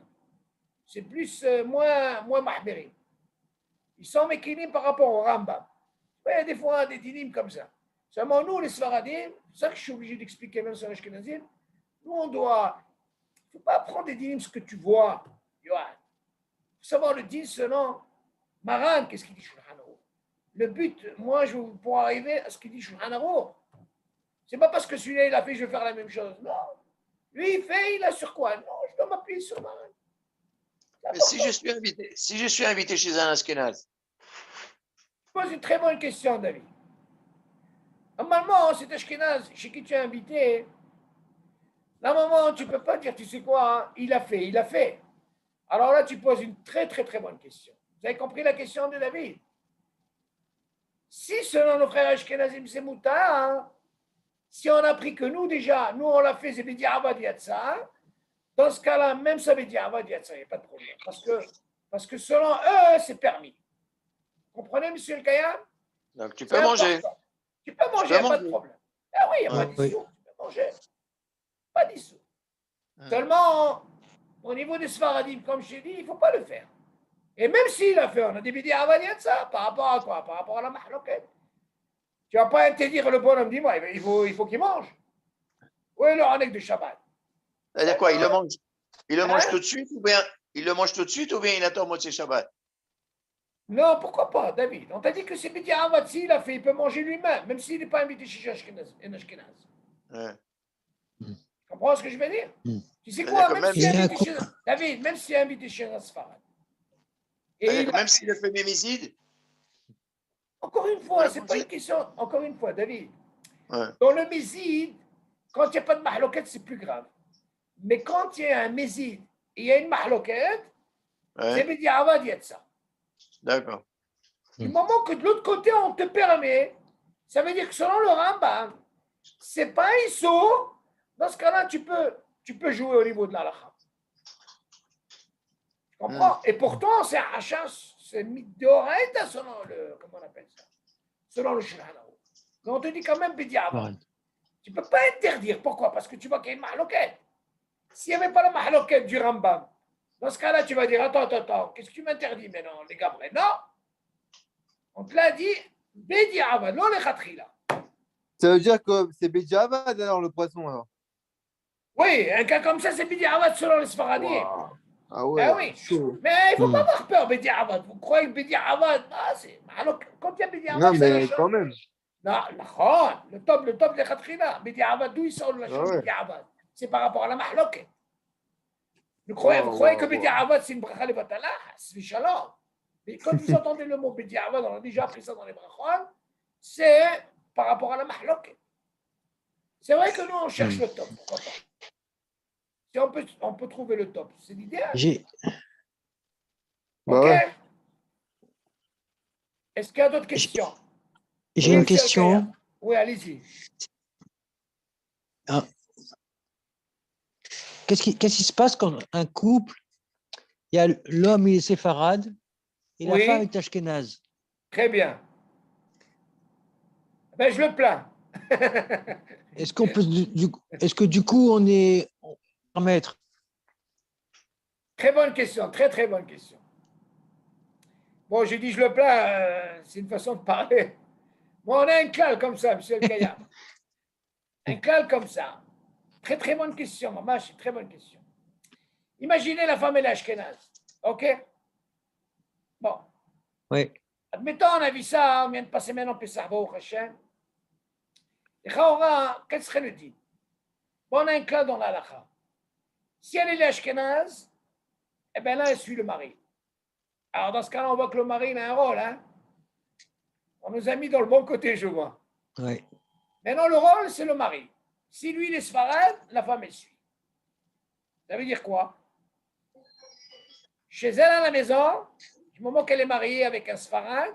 Speaker 1: C'est plus, moins mahbérim. Ils sont méquinim par rapport au Rambam. Il y a des fois des dynimes comme ça. Seulement, nous, les Sfaradim, c'est ça que je suis obligé d'expliquer même sur l'Ashkenazim, nous, on doit. Il ne faut pas prendre des dynimes ce que tu vois, Yohan. Il faut savoir le dîme selon Maran, qu'est-ce qu'il dit Shulchan Aruch. Le but, moi, je pour arriver à ce qu'il dit Shulchan Aruch. C'est pas parce que celui-là, il a fait, je vais faire la même chose. Non. Lui, il fait, il a sur quoi? Non, je dois m'appuyer sur Maran.
Speaker 4: Mais si je suis invité chez un Ashkenaz,
Speaker 1: Je pose une très bonne question, David. Normalement, cet Ashkenaz chez qui tu es invité, normalement, tu ne peux pas dire, tu sais quoi, hein, il a fait, il a fait. Alors là, tu poses une très, très, très bonne question. Vous avez compris la question de David? Si, selon nos frères Ashkenazim, c'est Mouta, hein, si on a appris que nous, déjà, nous, on l'a fait, c'est Bedi Avad Yatsa, dans ce cas-là, même ça Bedi Avad Yatsa, il n'y a pas de problème. Parce que selon eux, c'est permis. Vous comprenez, monsieur le Kayam?
Speaker 4: donc tu peux manger.
Speaker 1: Tu peux manger, il n'y a pas de problème. Ah oui, il n'y a pas d'issue, tu peux manger. Pas d'issue. Seulement, au niveau des Sfaradim, comme je t'ai dit, il ne faut pas le faire. Et même s'il a fait, on a des bidi avaliat ça, par rapport à quoi? Par rapport à la mahloket. Tu ne vas pas interdire le bonhomme, dis-moi, il faut qu'il mange. Où est le hanek de Shabbat?
Speaker 4: C'est-à-dire quoi? Il le mange tout de suite ou bien il attend Motzei Shabbat?
Speaker 1: Non, pourquoi pas, David? On t'a dit que c'est bidi avat, s'il a fait, il peut manger lui-même, même s'il n'est pas invité chez Ashkenaz.
Speaker 4: Ouais.
Speaker 1: Tu comprends ce que je veux dire? Tu sais
Speaker 4: C'est-à-dire
Speaker 1: quoi,
Speaker 4: que
Speaker 1: même s'il est invité chez David, même s'il est invité chez un Sfarad.
Speaker 4: C'est-à-dire que même s'il a fait mémicide,
Speaker 1: Encore une fois, c'est pas une question. Encore une fois, David.
Speaker 4: ouais.
Speaker 1: Dans le méside, quand il n'y a pas de mahloket, c'est plus grave. Mais quand il y a un méside et il y a une mahloket, c'est Bedi Avad Yetsa.
Speaker 4: D'accord.
Speaker 1: Du moment que de l'autre côté, on te permet, ça veut dire que selon le Rambam, c'est pas un ISO. Dans ce cas-là, tu peux jouer au niveau de la halakha. Tu comprends? Et pourtant, c'est un hachas, c'est midoraita selon le, comment on appelle ça? Selon le Shulchan Aruch. Mais on te dit quand même Bedi Avad. Tu ne peux pas interdire. Pourquoi? Parce que tu vois qu'il y a une mahloket. S'il n'y avait pas la mahloket du Rambam, dans ce cas-là, tu vas dire, attends, qu'est-ce que tu m'interdis maintenant, les gars? Non, on te l'a dit, Bedi Avad, non les khatrila.
Speaker 3: Ça veut dire que c'est Béjavad alors le poisson alors.
Speaker 1: Oui, un cas comme ça, c'est Bedi Avad selon les Sfaradim.
Speaker 3: Wow. Ah ouais.
Speaker 1: Ah oui. Mais il ne faut pas avoir peur, Bedi Avad. Vous croyez que Bedi Avad, c'est mahloket. Quand il y a Bedi Avad,
Speaker 3: Non,
Speaker 1: c'est
Speaker 3: mais quand même.
Speaker 1: Non, le top des khatrila. Bedi Avad, d'où il sort la chose Bedi Avad? C'est par rapport à la mahloket. Vous croyez que Bedi Avad, c'est une bracha levatala? C'est shalom. Mais quand vous entendez le mot Bedi Avad, on a déjà appris ça dans les brachot, c'est par rapport à la mahloket. C'est vrai que nous, on cherche le top. Pourquoi pas? Si on peut trouver le top, c'est l'idéal. Ok? Est-ce qu'il y a d'autres questions?
Speaker 2: J'ai une question.
Speaker 1: Oui, allez-y.
Speaker 2: Qu'est-ce qui se passe quand un couple, il y a l'homme il est séfarade et la femme est ashkénaze?
Speaker 1: Très bien. Ben, je le plains.
Speaker 2: Est-ce que du coup on est permettre?
Speaker 1: Très bonne question, très très bonne question. Bon, j'ai dit je le plains, c'est une façon de parler. Bon, on a un clal comme ça, monsieur le Kayam. Un clal comme ça. Très très bonne question, maman, c'est une très bonne question. Imaginez la femme et l'ashkénaze. OK? Bon.
Speaker 2: Oui.
Speaker 1: Admettons, on a vu ça, on vient de passer maintenant Pessah, Baruch Hashem. Et Chaora, quel serait le dit? Bon, on a un clal dans la halakha. Si elle est l'ashkénaze, eh bien là, elle suit le mari. Alors, dans ce cas-là, on voit que le mari il a un rôle. Hein? On nous a mis dans le bon côté, je vois.
Speaker 2: Oui.
Speaker 1: Maintenant, le rôle, c'est le mari. Si lui, il est sfarad, la femme, elle suit. Ça veut dire quoi? Chez elle, à la maison, du moment qu'elle est mariée avec un Sfarad,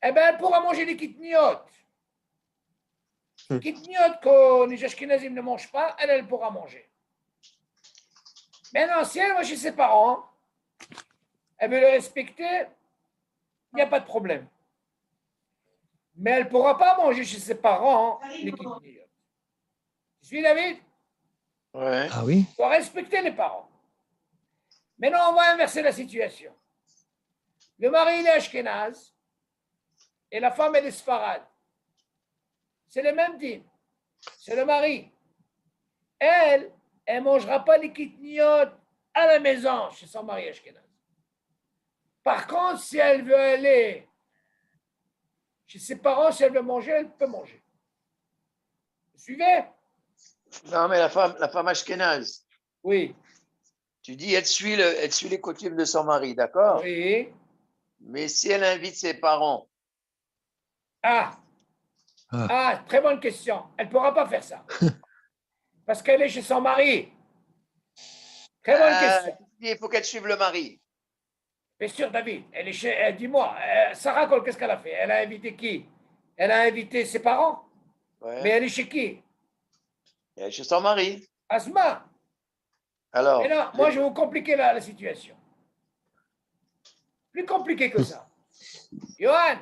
Speaker 1: eh bien, elle pourra manger des kitniot. Les kitniot que les Ashkenazim ne mangent pas, elle pourra manger. Maintenant, si elle va chez ses parents, elle veut le respecter, il n'y a pas de problème. Mais elle ne pourra pas manger chez ses parents les kitniot. Tu suis, David?
Speaker 4: Ouais.
Speaker 2: Ah oui?
Speaker 1: Il doit respecter les parents. Maintenant, on va inverser la situation. Le mari, il est Ashkenaz et la femme, elle est Sfarad. C'est le même dîme. C'est le mari. Elle ne mangera pas les kitniot à la maison chez son mari Ashkenaz. Par contre, si elle veut aller chez ses parents, si elle veut manger, elle peut manger. Vous suivez?
Speaker 4: Non, mais la femme ashkénaze,
Speaker 1: Oui.
Speaker 4: tu dis, elle suit les coutumes de son mari, d'accord?
Speaker 1: Oui.
Speaker 4: Mais si elle invite ses parents,
Speaker 1: Très bonne question. Elle ne pourra pas faire ça. Parce qu'elle est chez son mari. Très bonne question.
Speaker 4: il faut qu'elle suive le mari.
Speaker 1: Bien sûr, David. Elle est chez. Dis-moi, Sarah Cole, qu'est-ce qu'elle a fait? Elle a invité qui? Elle a invité ses parents.
Speaker 4: Ouais.
Speaker 1: Mais elle est chez qui?
Speaker 4: Elle est chez son mari.
Speaker 1: Asma.
Speaker 4: Alors,
Speaker 1: Mais non, moi, je vais vous compliquer la situation. Plus compliqué que ça. Johan.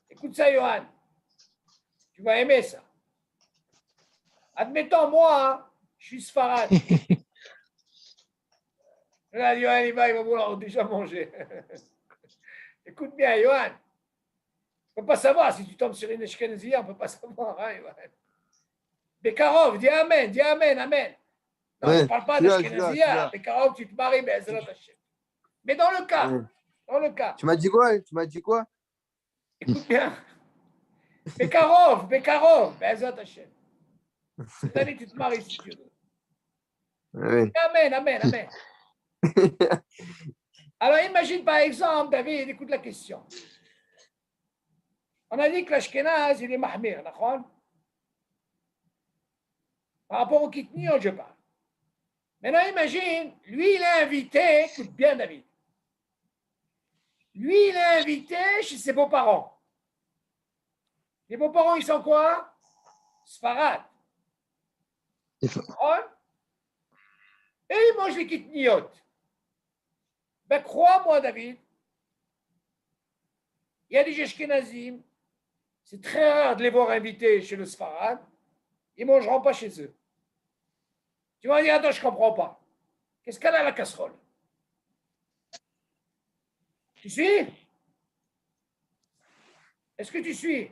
Speaker 1: Écoute ça, Johan. Tu vas aimer ça. Admettons, moi, je suis Sfarad. Là, Johan, il va vouloir déjà manger. Écoute bien, Johan. On ne peut pas savoir si tu tombes sur une Ashkenazia, on ne peut pas savoir. Hein, Johan. Bekarov, dis Amen, amen. Non,
Speaker 3: Ouais,
Speaker 1: je ne parle pas d'Ashkenazia. Bekarov, tu te maries, mais dans le cas,
Speaker 3: Tu m'as dit quoi?
Speaker 1: écoute bien. Bekarov, Be'ezrat Hashem. Cette année, tu te maries si tu veux.
Speaker 3: Oui.
Speaker 1: Amen. Alors, imagine par exemple, David, écoute la question. On a dit que l'Ashkenaz, il est mahmir, d'accord? Par rapport au kitniot, je parle. Maintenant, imagine, lui, il est invité, écoute bien, David. Lui, il est invité chez ses beaux-parents. Les beaux-parents, ils sont quoi? Sfarad. Et ils mangent les kitniot. Ben, crois-moi, David, il y a des Ashkenazim, c'est très rare de les voir invités chez le Sfarad, ils ne mangeront pas chez eux. Tu vas dire, attends, je ne comprends pas. Qu'est-ce qu'elle a la casserole? Tu suis? Est-ce que tu suis?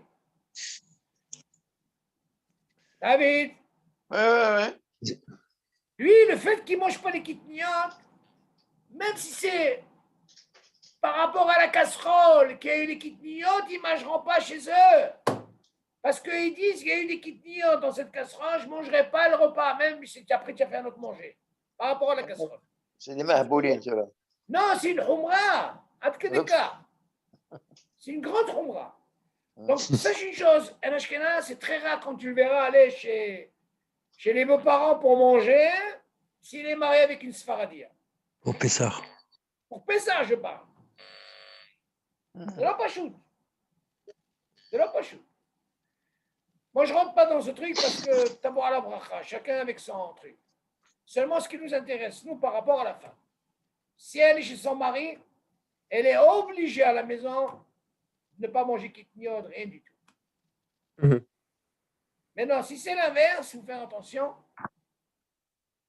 Speaker 1: David?
Speaker 4: Ouais.
Speaker 1: Lui, le fait qu'il ne mange pas les kitniot, même si c'est par rapport à la casserole qu'il y a eu les kitniot, ils ne mangeront pas chez eux. Parce qu'ils disent qu'il y a eu des kitniot dans cette casserole, je ne mangerai pas le repas, même si après tu as fait un autre manger. Par rapport à la casserole.
Speaker 4: C'est des mahboulines, ceux-là.
Speaker 1: Non, c'est une humra. C'est une grande humra. Donc, sache une chose, un Ashkenaz, c'est très rare quand tu le verras aller chez les beaux-parents pour manger, s'il est marié avec une Sfaradia.
Speaker 2: Au Pessar.
Speaker 1: Pour Pessah, je parle. De la pachoute. Moi, je ne rentre pas dans ce truc parce que tabour à la bracha, chacun avec son truc. Seulement ce qui nous intéresse, nous, par rapport à la femme. Si elle est chez son mari, elle est obligée à la maison de ne pas manger kitniot, rien du tout. Maintenant, si c'est l'inverse, il faut faire attention.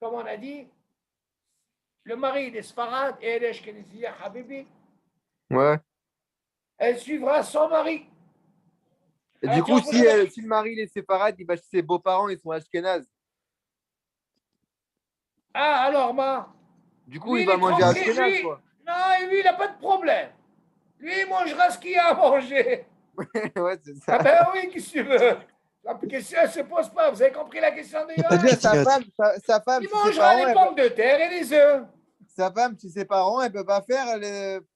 Speaker 1: Comme on a dit, le mari est Sfarad et elle est Ashkenazia, Habibi.
Speaker 3: Ouais.
Speaker 1: Elle suivra son mari.
Speaker 3: Et du coup, si le mari est séparé, il va chez ses beaux-parents, ils sont ashkénazes.
Speaker 1: Ah, alors,
Speaker 3: du coup, il va manger ashkénaze, quoi.
Speaker 1: Non, lui, il n'a pas de problème. Lui, il mangera ce qu'il y a à manger.
Speaker 3: Ouais, c'est ça.
Speaker 1: Ah ben oui, qu'est-ce que tu veux? La question, elle ne se pose pas. Vous avez compris la question de Yoann?
Speaker 3: Sa femme,
Speaker 1: il mangera les pommes de terre et les œufs.
Speaker 3: Sa femme, chez ses parents, elle ne peut pas faire le...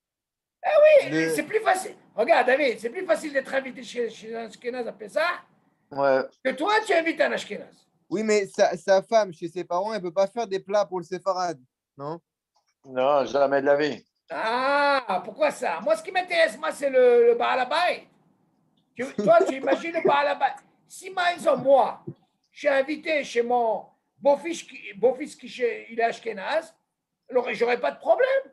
Speaker 1: Ah oui, c'est plus facile. Regarde, David, c'est plus facile d'être invité chez un Ashkenaz à Pessah que toi, tu invites un Ashkenaz.
Speaker 3: Oui, mais sa femme, chez ses parents, elle ne peut pas faire des plats pour le séfarade, non?
Speaker 4: Non, jamais de la vie.
Speaker 1: Ah, pourquoi ça? Moi, ce qui m'intéresse, moi, c'est le Baal Habayit. Toi, tu imagines le Baal Habayit. Si, par exemple, moi, je suis invité chez mon beau-fils, il est Ashkenaz, alors j'aurais pas de problème.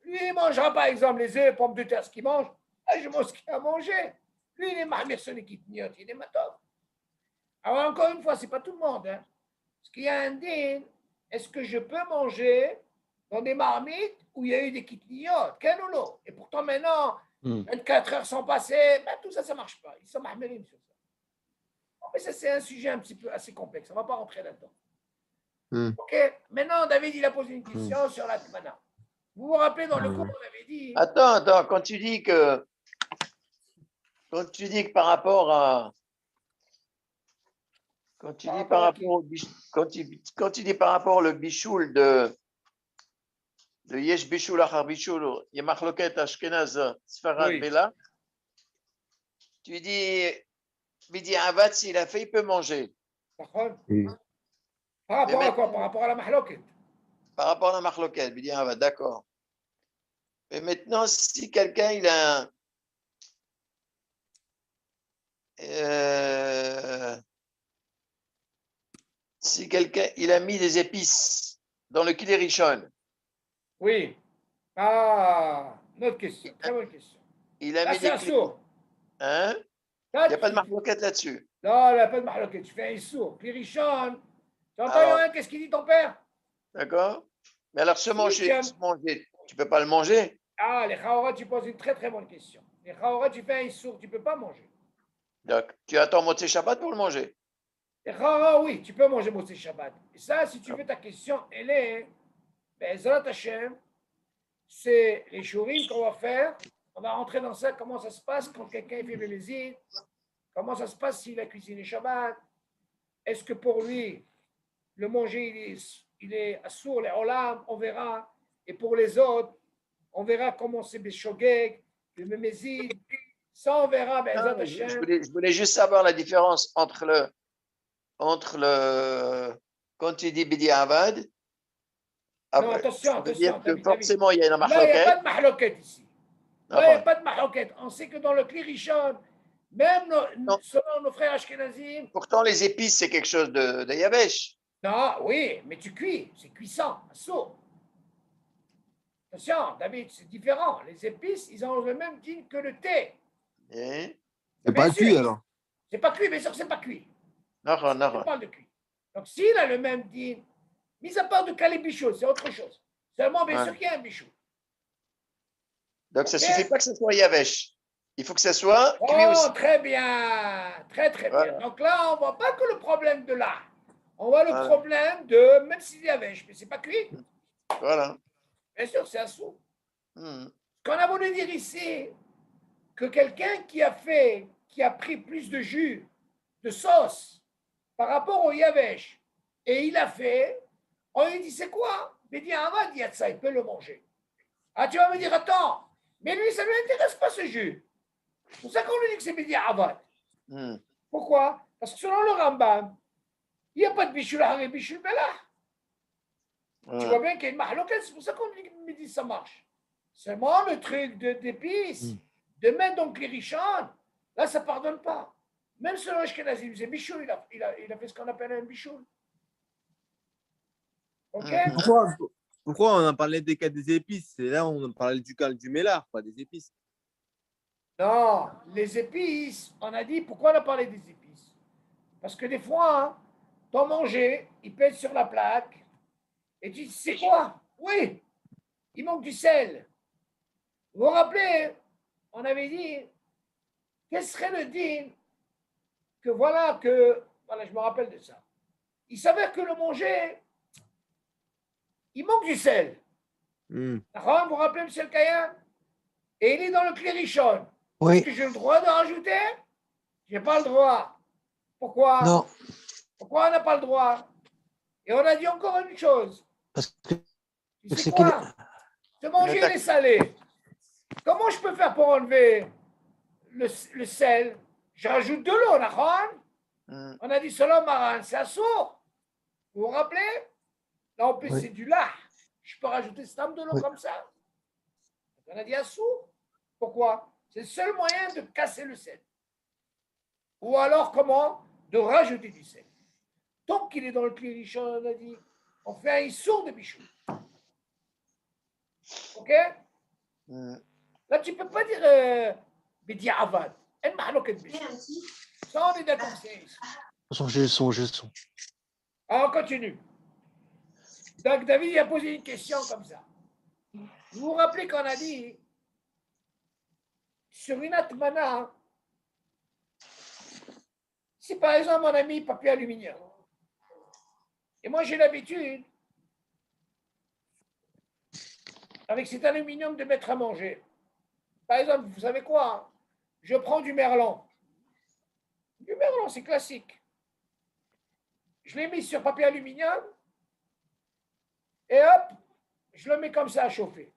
Speaker 1: Lui, il mangera, par exemple, les œufs, les pommes de terre, ce qu'il mange. Ah, je mange ce qu'il a mangé. Lui, il est mahmir sur les kitniot, il est matov. Alors, encore une fois, ce n'est pas tout le monde. Hein. Parce qu'il y a un din, est-ce que je peux manger dans des marmites où il y a eu des kitniotes, quel ou non? Et pourtant, maintenant, 24 heures sont passées, ben, tout ça, ça ne marche pas. Ils sont mahmirim sur ça. Bon, mais ça, c'est un sujet un petit peu assez complexe. On ne va pas rentrer là-dedans. OK. Maintenant, David, il a posé une question sur la tmana. Vous vous rappelez, dans le cours, on avait dit...
Speaker 4: Attends, quand tu dis que par rapport à... Quand tu dis par rapport au quand tu dis par rapport au bichoul de Yesh bichoul achar bichoul, il y a machloket ashkenaz sfarad bela, tu dis Bidi Avad, s'il a fait, il peut manger.
Speaker 1: Par rapport à quoi? Par rapport à la mahloket.
Speaker 4: Par rapport à la machloket, Bidi Avad, d'accord. Mais maintenant, si quelqu'un il a si quelqu'un il a mis des épices dans le kili rishon.
Speaker 1: Oui. Ah, une autre question. Très bonne question.
Speaker 4: Il a
Speaker 1: Là,
Speaker 4: mis
Speaker 1: c'est
Speaker 4: des
Speaker 1: un sourd.
Speaker 4: Hein?
Speaker 1: Il
Speaker 4: n'y a pas de machloket là-dessus.
Speaker 1: Non, il n'y a pas de mahloket. Tu fais un sourd. Kli rishon. Tu entends, Yohann, qu'est-ce qu'il dit ton père?
Speaker 4: D'accord. Mais alors, ce manger, tu ne peux pas le manger.
Speaker 1: Ah, les chaora, tu poses une très très bonne question. Les chaora, tu fais un sourd, tu ne peux pas manger.
Speaker 4: Donc, tu attends Motzei Shabbat pour le manger.
Speaker 1: Les chaora, oui, tu peux manger Motzei Shabbat. Et ça, si tu veux, ta question, elle est, Be'ezrat Hashem, c'est les shurim qu'on va faire. On va rentrer dans ça, comment ça se passe quand quelqu'un fait Bélézine, comment ça se passe s'il a cuisiné Shabbat. Est-ce que pour lui, le manger, il est assour, les olam, on verra. Et pour les autres, on verra comment c'est Beshogeg, le Mémézid. Ça, on verra. Ben,
Speaker 4: je voulais juste savoir la différence entre le quand tu dis Bidi Avad.
Speaker 1: Non, attention, attention.
Speaker 4: Forcément, il y a une mahloket.
Speaker 1: Là, il n'y a pas de mahloket ici. Là, il n'y a pas de mahloket. On sait que dans le Klirishon, même selon nos frères Ashkenazim.
Speaker 4: Pourtant, les épices, c'est quelque chose de Yavesh.
Speaker 1: Non, oui, mais tu cuis. C'est cuisant, assaut. Attention, David, c'est différent. Les épices, ils ont le même din que le thé.
Speaker 3: C'est pas cuit alors.
Speaker 1: C'est pas cuit, bien sûr, c'est pas cuit.
Speaker 4: Non.
Speaker 1: On parle de cuit. Donc, s'il a le même din, mis à part de caler bichot, c'est autre chose. Seulement, bien sûr qu'il y a un bichot.
Speaker 4: Donc, ça ne suffit pas que ce soit Yavesh. Il faut que ça soit cuit aussi.
Speaker 1: Très bien. Très, très bien. Donc là, on ne voit pas que le problème de là. On voit le problème de, même s'il y Yavesh, mais ce n'est pas cuit.
Speaker 4: Voilà.
Speaker 1: Bien sûr, c'est un sou. Ce qu'on a voulu dire ici, que quelqu'un qui a pris plus de jus, de sauce, par rapport au Yavesh, et il a fait, on lui dit, c'est quoi? Il dit, ça, il peut le manger. Ah, tu vas me dire, attends, mais lui, ça ne lui intéresse pas ce jus. C'est pour ça qu'on lui dit que c'est Bidi Avad. Pourquoi? Parce que selon le Rambam, il n'y a pas de Bishul Hari, Bishul Belah. Tu vois bien qu'il y a une mahloket, c'est pour ça qu'on lui dit ça marche. Seulement le truc d'épices, de mettre donc les richons, là, ça ne pardonne pas. Même selon Ashkenazim, c'est Bishul, il a fait ce qu'on appelle un Bishul. Ok?
Speaker 3: Pourquoi on a parlé des cas des épices? Et là, on a parlé du mélar, pas des épices.
Speaker 1: Non, les épices, on a dit, pourquoi on a parlé des épices? Parce que des fois, ton manger, il pèse sur la plaque, et tu dis, c'est quoi? Oui, il manque du sel. Vous vous rappelez, on avait dit, quel serait le din que voilà, je me rappelle de ça. Il s'avère que le manger, il manque du sel. Vous vous rappelez, M. Kayan? Et il est dans le Klirichon.
Speaker 2: Oui.
Speaker 1: Est-ce que j'ai le droit de rajouter? Je n'ai pas le droit. Pourquoi?
Speaker 2: Non.
Speaker 1: Pourquoi on n'a pas le droit? Et on a dit encore une chose.
Speaker 2: Parce que
Speaker 1: c'est quoi? Ce manger, il est salé. Comment je peux faire pour enlever le sel? Je rajoute de l'eau, d'accord? On a dit selon Maran, c'est assourd. Vous vous rappelez? Là, en plus, c'est du lard. Je peux rajouter stam de l'eau
Speaker 2: Oui.
Speaker 1: comme ça. On a dit assourd. Pourquoi? C'est le seul moyen de casser le sel. Ou alors, comment? De rajouter du sel. Tant qu'il est dans le Klirichon, on a dit, on fait un issour de bichou. Ok? Là, tu ne peux pas dire Bidi Avad. Ça, on est d'accord, c'est ici.
Speaker 2: J'ai le son, j'ai le son.
Speaker 1: Alors, on continue. Donc, David il a posé une question comme ça. Vous vous rappelez qu'on a dit, sur une atmana, si par exemple on a mis papier aluminium, et moi j'ai l'habitude, avec cet aluminium, de mettre à manger. Par exemple, vous savez quoi? Je prends du merlan. Du merlan, c'est classique. Je l'ai mis sur papier aluminium, et hop, je le mets comme ça à chauffer.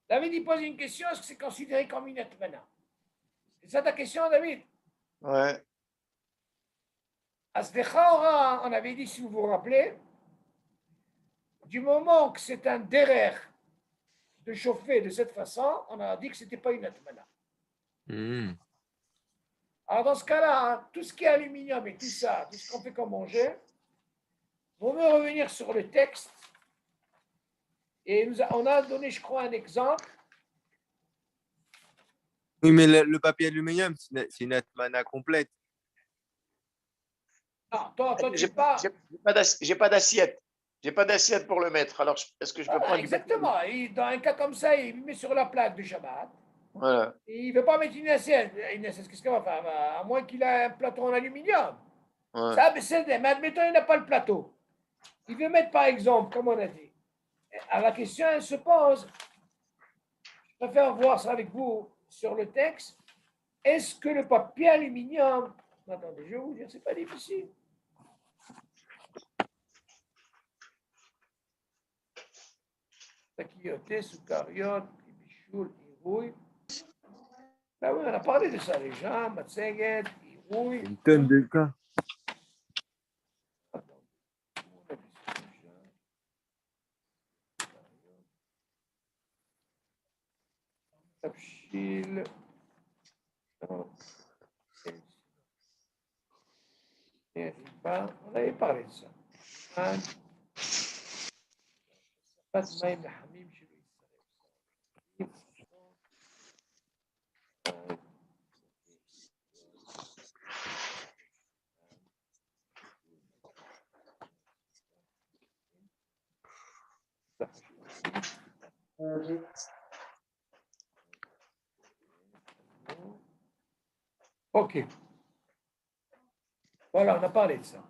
Speaker 1: David, il pose une question, est-ce que c'est considéré comme une atmana? C'est ça ta question, David?
Speaker 4: Ouais.
Speaker 1: Asdecha, on avait dit, si vous vous rappelez, du moment que c'est un derer de chauffer de cette façon, on a dit que ce n'était pas une atmana. Alors dans ce cas-là, tout ce qui est aluminium et tout ça, tout ce qu'on fait comme manger, on veut revenir sur le texte. Et on a donné, je crois, un exemple.
Speaker 3: Oui, mais le papier aluminium, c'est une atmana complète.
Speaker 1: Non, toi, tu
Speaker 4: J'ai
Speaker 1: pas.
Speaker 4: pas d'assiette. J'ai pas d'assiette pour le mettre. Alors, est-ce que je peux prendre
Speaker 1: exactement. Et dans un cas comme ça, il met sur la plaque de Shabbat.
Speaker 4: Voilà.
Speaker 1: Et il ne veut pas mettre une assiette. Une assiette, qu'est-ce qu'il va faire? À moins qu'il ait un plateau en aluminium.
Speaker 4: Ouais.
Speaker 1: Ça, mais admettons, il n'a pas le plateau. Il veut mettre, par exemple, comme on a dit. Alors, la question, elle se pose. Je préfère voir ça avec vous sur le texte. Est-ce que le papier aluminium. Attendez, je vais vous dire, c'est pas difficile. Taquilloté, soukariote, bichoul, irouille. Ben oui, on a parlé de ça, les gens, matseget, irouille.
Speaker 3: Une tonne de cas.
Speaker 1: Tapchil. On avait parlé de ça. Pas de maïm de hamim chez lui. Ok. Voilà, on a parlé de ça.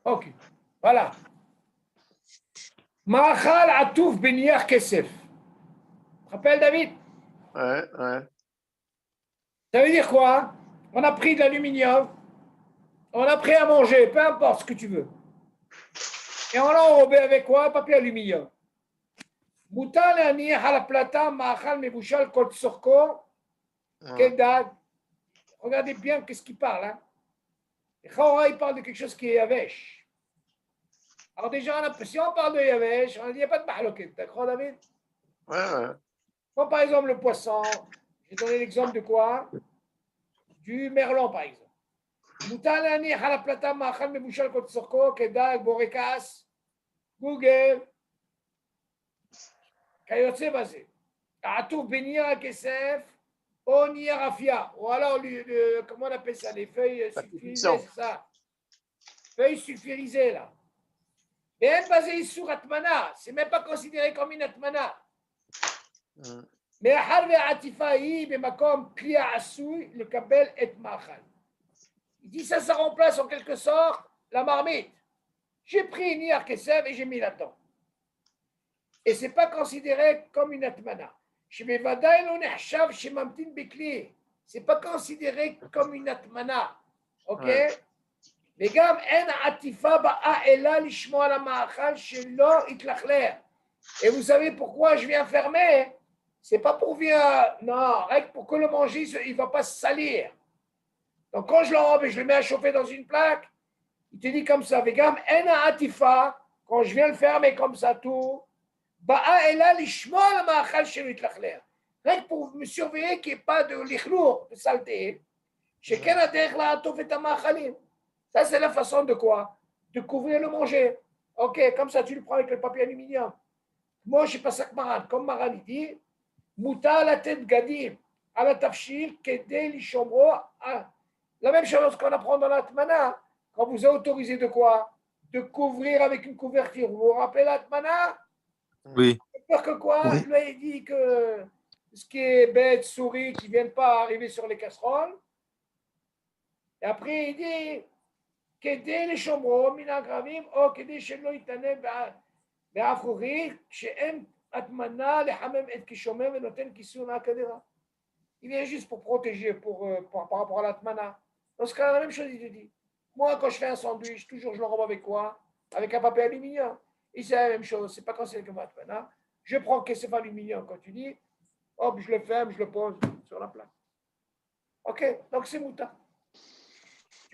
Speaker 1: Ok. Voilà. Ma'achal atouf beniach kesef. Tu te rappelles, David?
Speaker 4: Ouais, ouais.
Speaker 1: Ça veut dire quoi? On a pris de l'aluminium, on a pris à manger, peu importe ce que tu veux. Et on l'a enrobé avec quoi? Papier aluminium. Moutal ani halaplata ma'achal mebushal kol tsorko kedad. Regardez bien qu'est-ce qu'il parle. Hein? Et Chora, il parle de quelque chose qui est yavesh. Alors déjà, si on parle de yavesh, on dit il n'y a pas de mahloket. Tu crois, David?
Speaker 4: Ouais, ouais.
Speaker 1: Comme par exemple le poisson, j'ai donné l'exemple de quoi? Du merlan, par exemple. מותר להניח על הפלטה מאכל מבושל כל צורכו כדג, בורקס, גוגל, כיוצא בזה. העטוף בנייר הכסף או נייר אפיה, ou alors, comment on appelle ça, les feuilles sulfurisées, c'est ça. Feuilles sulfurisées, là. Et elle basée sur atmana, c'est même pas considéré comme une atmana. מאחר והעטיפה היא במקום כלי העשוי לקבל את מאכל. Il dit ça, ça remplace en quelque sorte la marmite. J'ai pris une niar kesef et j'ai mis là-dedans. Et ce n'est pas considéré comme une atmana. Ce n'est pas considéré comme une atmana. Ok? וגם אין עטיפה באה אלא לשמוע על המאכל שלא יתלכלך. Et vous savez pourquoi je viens fermer? C'est pas pour venir, non, rien que pour que le manger, il ne va pas se salir. Donc quand je l'enrobe et je le mets à chauffer dans une plaque, il te dit comme ça, vegam en atifa, quand je viens le fermer comme ça tout, ba'a ela lishma al ma'achal shelo yitlachler. Rien que pour me surveiller qu'il n'y ait pas de lichlour, de saleté. Sheken adech la'atof et ha'ma'achalim. Ça c'est la façon de quoi? De couvrir le manger. Ok, comme ça tu le prends avec le papier aluminium. Moi je suis pas sac maran, comme Maran il dit, muta la tête gadim, à la tafshil, kedei lishomro. La même chose qu'on apprend dans l'atmana. Quand vous êtes autorisé de quoi? De couvrir avec une couverture. Vous vous rappelez l'atmana?
Speaker 3: Oui.
Speaker 1: Peur que quoi?
Speaker 2: Oui.
Speaker 1: Là, il dit que ce qui est bête, souris, qui ne viennent pas arriver sur les casseroles. Et après, il dit Kedei les chomro, minagravim, o kedei shelo yitane be'afruri, she'en atmana lehamem et kishomem et noten kisun akadera. Il vient juste pour protéger par rapport à l'atmana. Dans ce cas, la même chose, il te dit. Moi, quand je fais un sandwich, toujours je le robe avec quoi? Avec un papier aluminium. Et c'est la même chose, c'est pas considéré comme atmana. Je prends le caisse aluminium, quand tu dis, hop, je le ferme, je le pose sur la plaque. Ok, donc c'est mouta.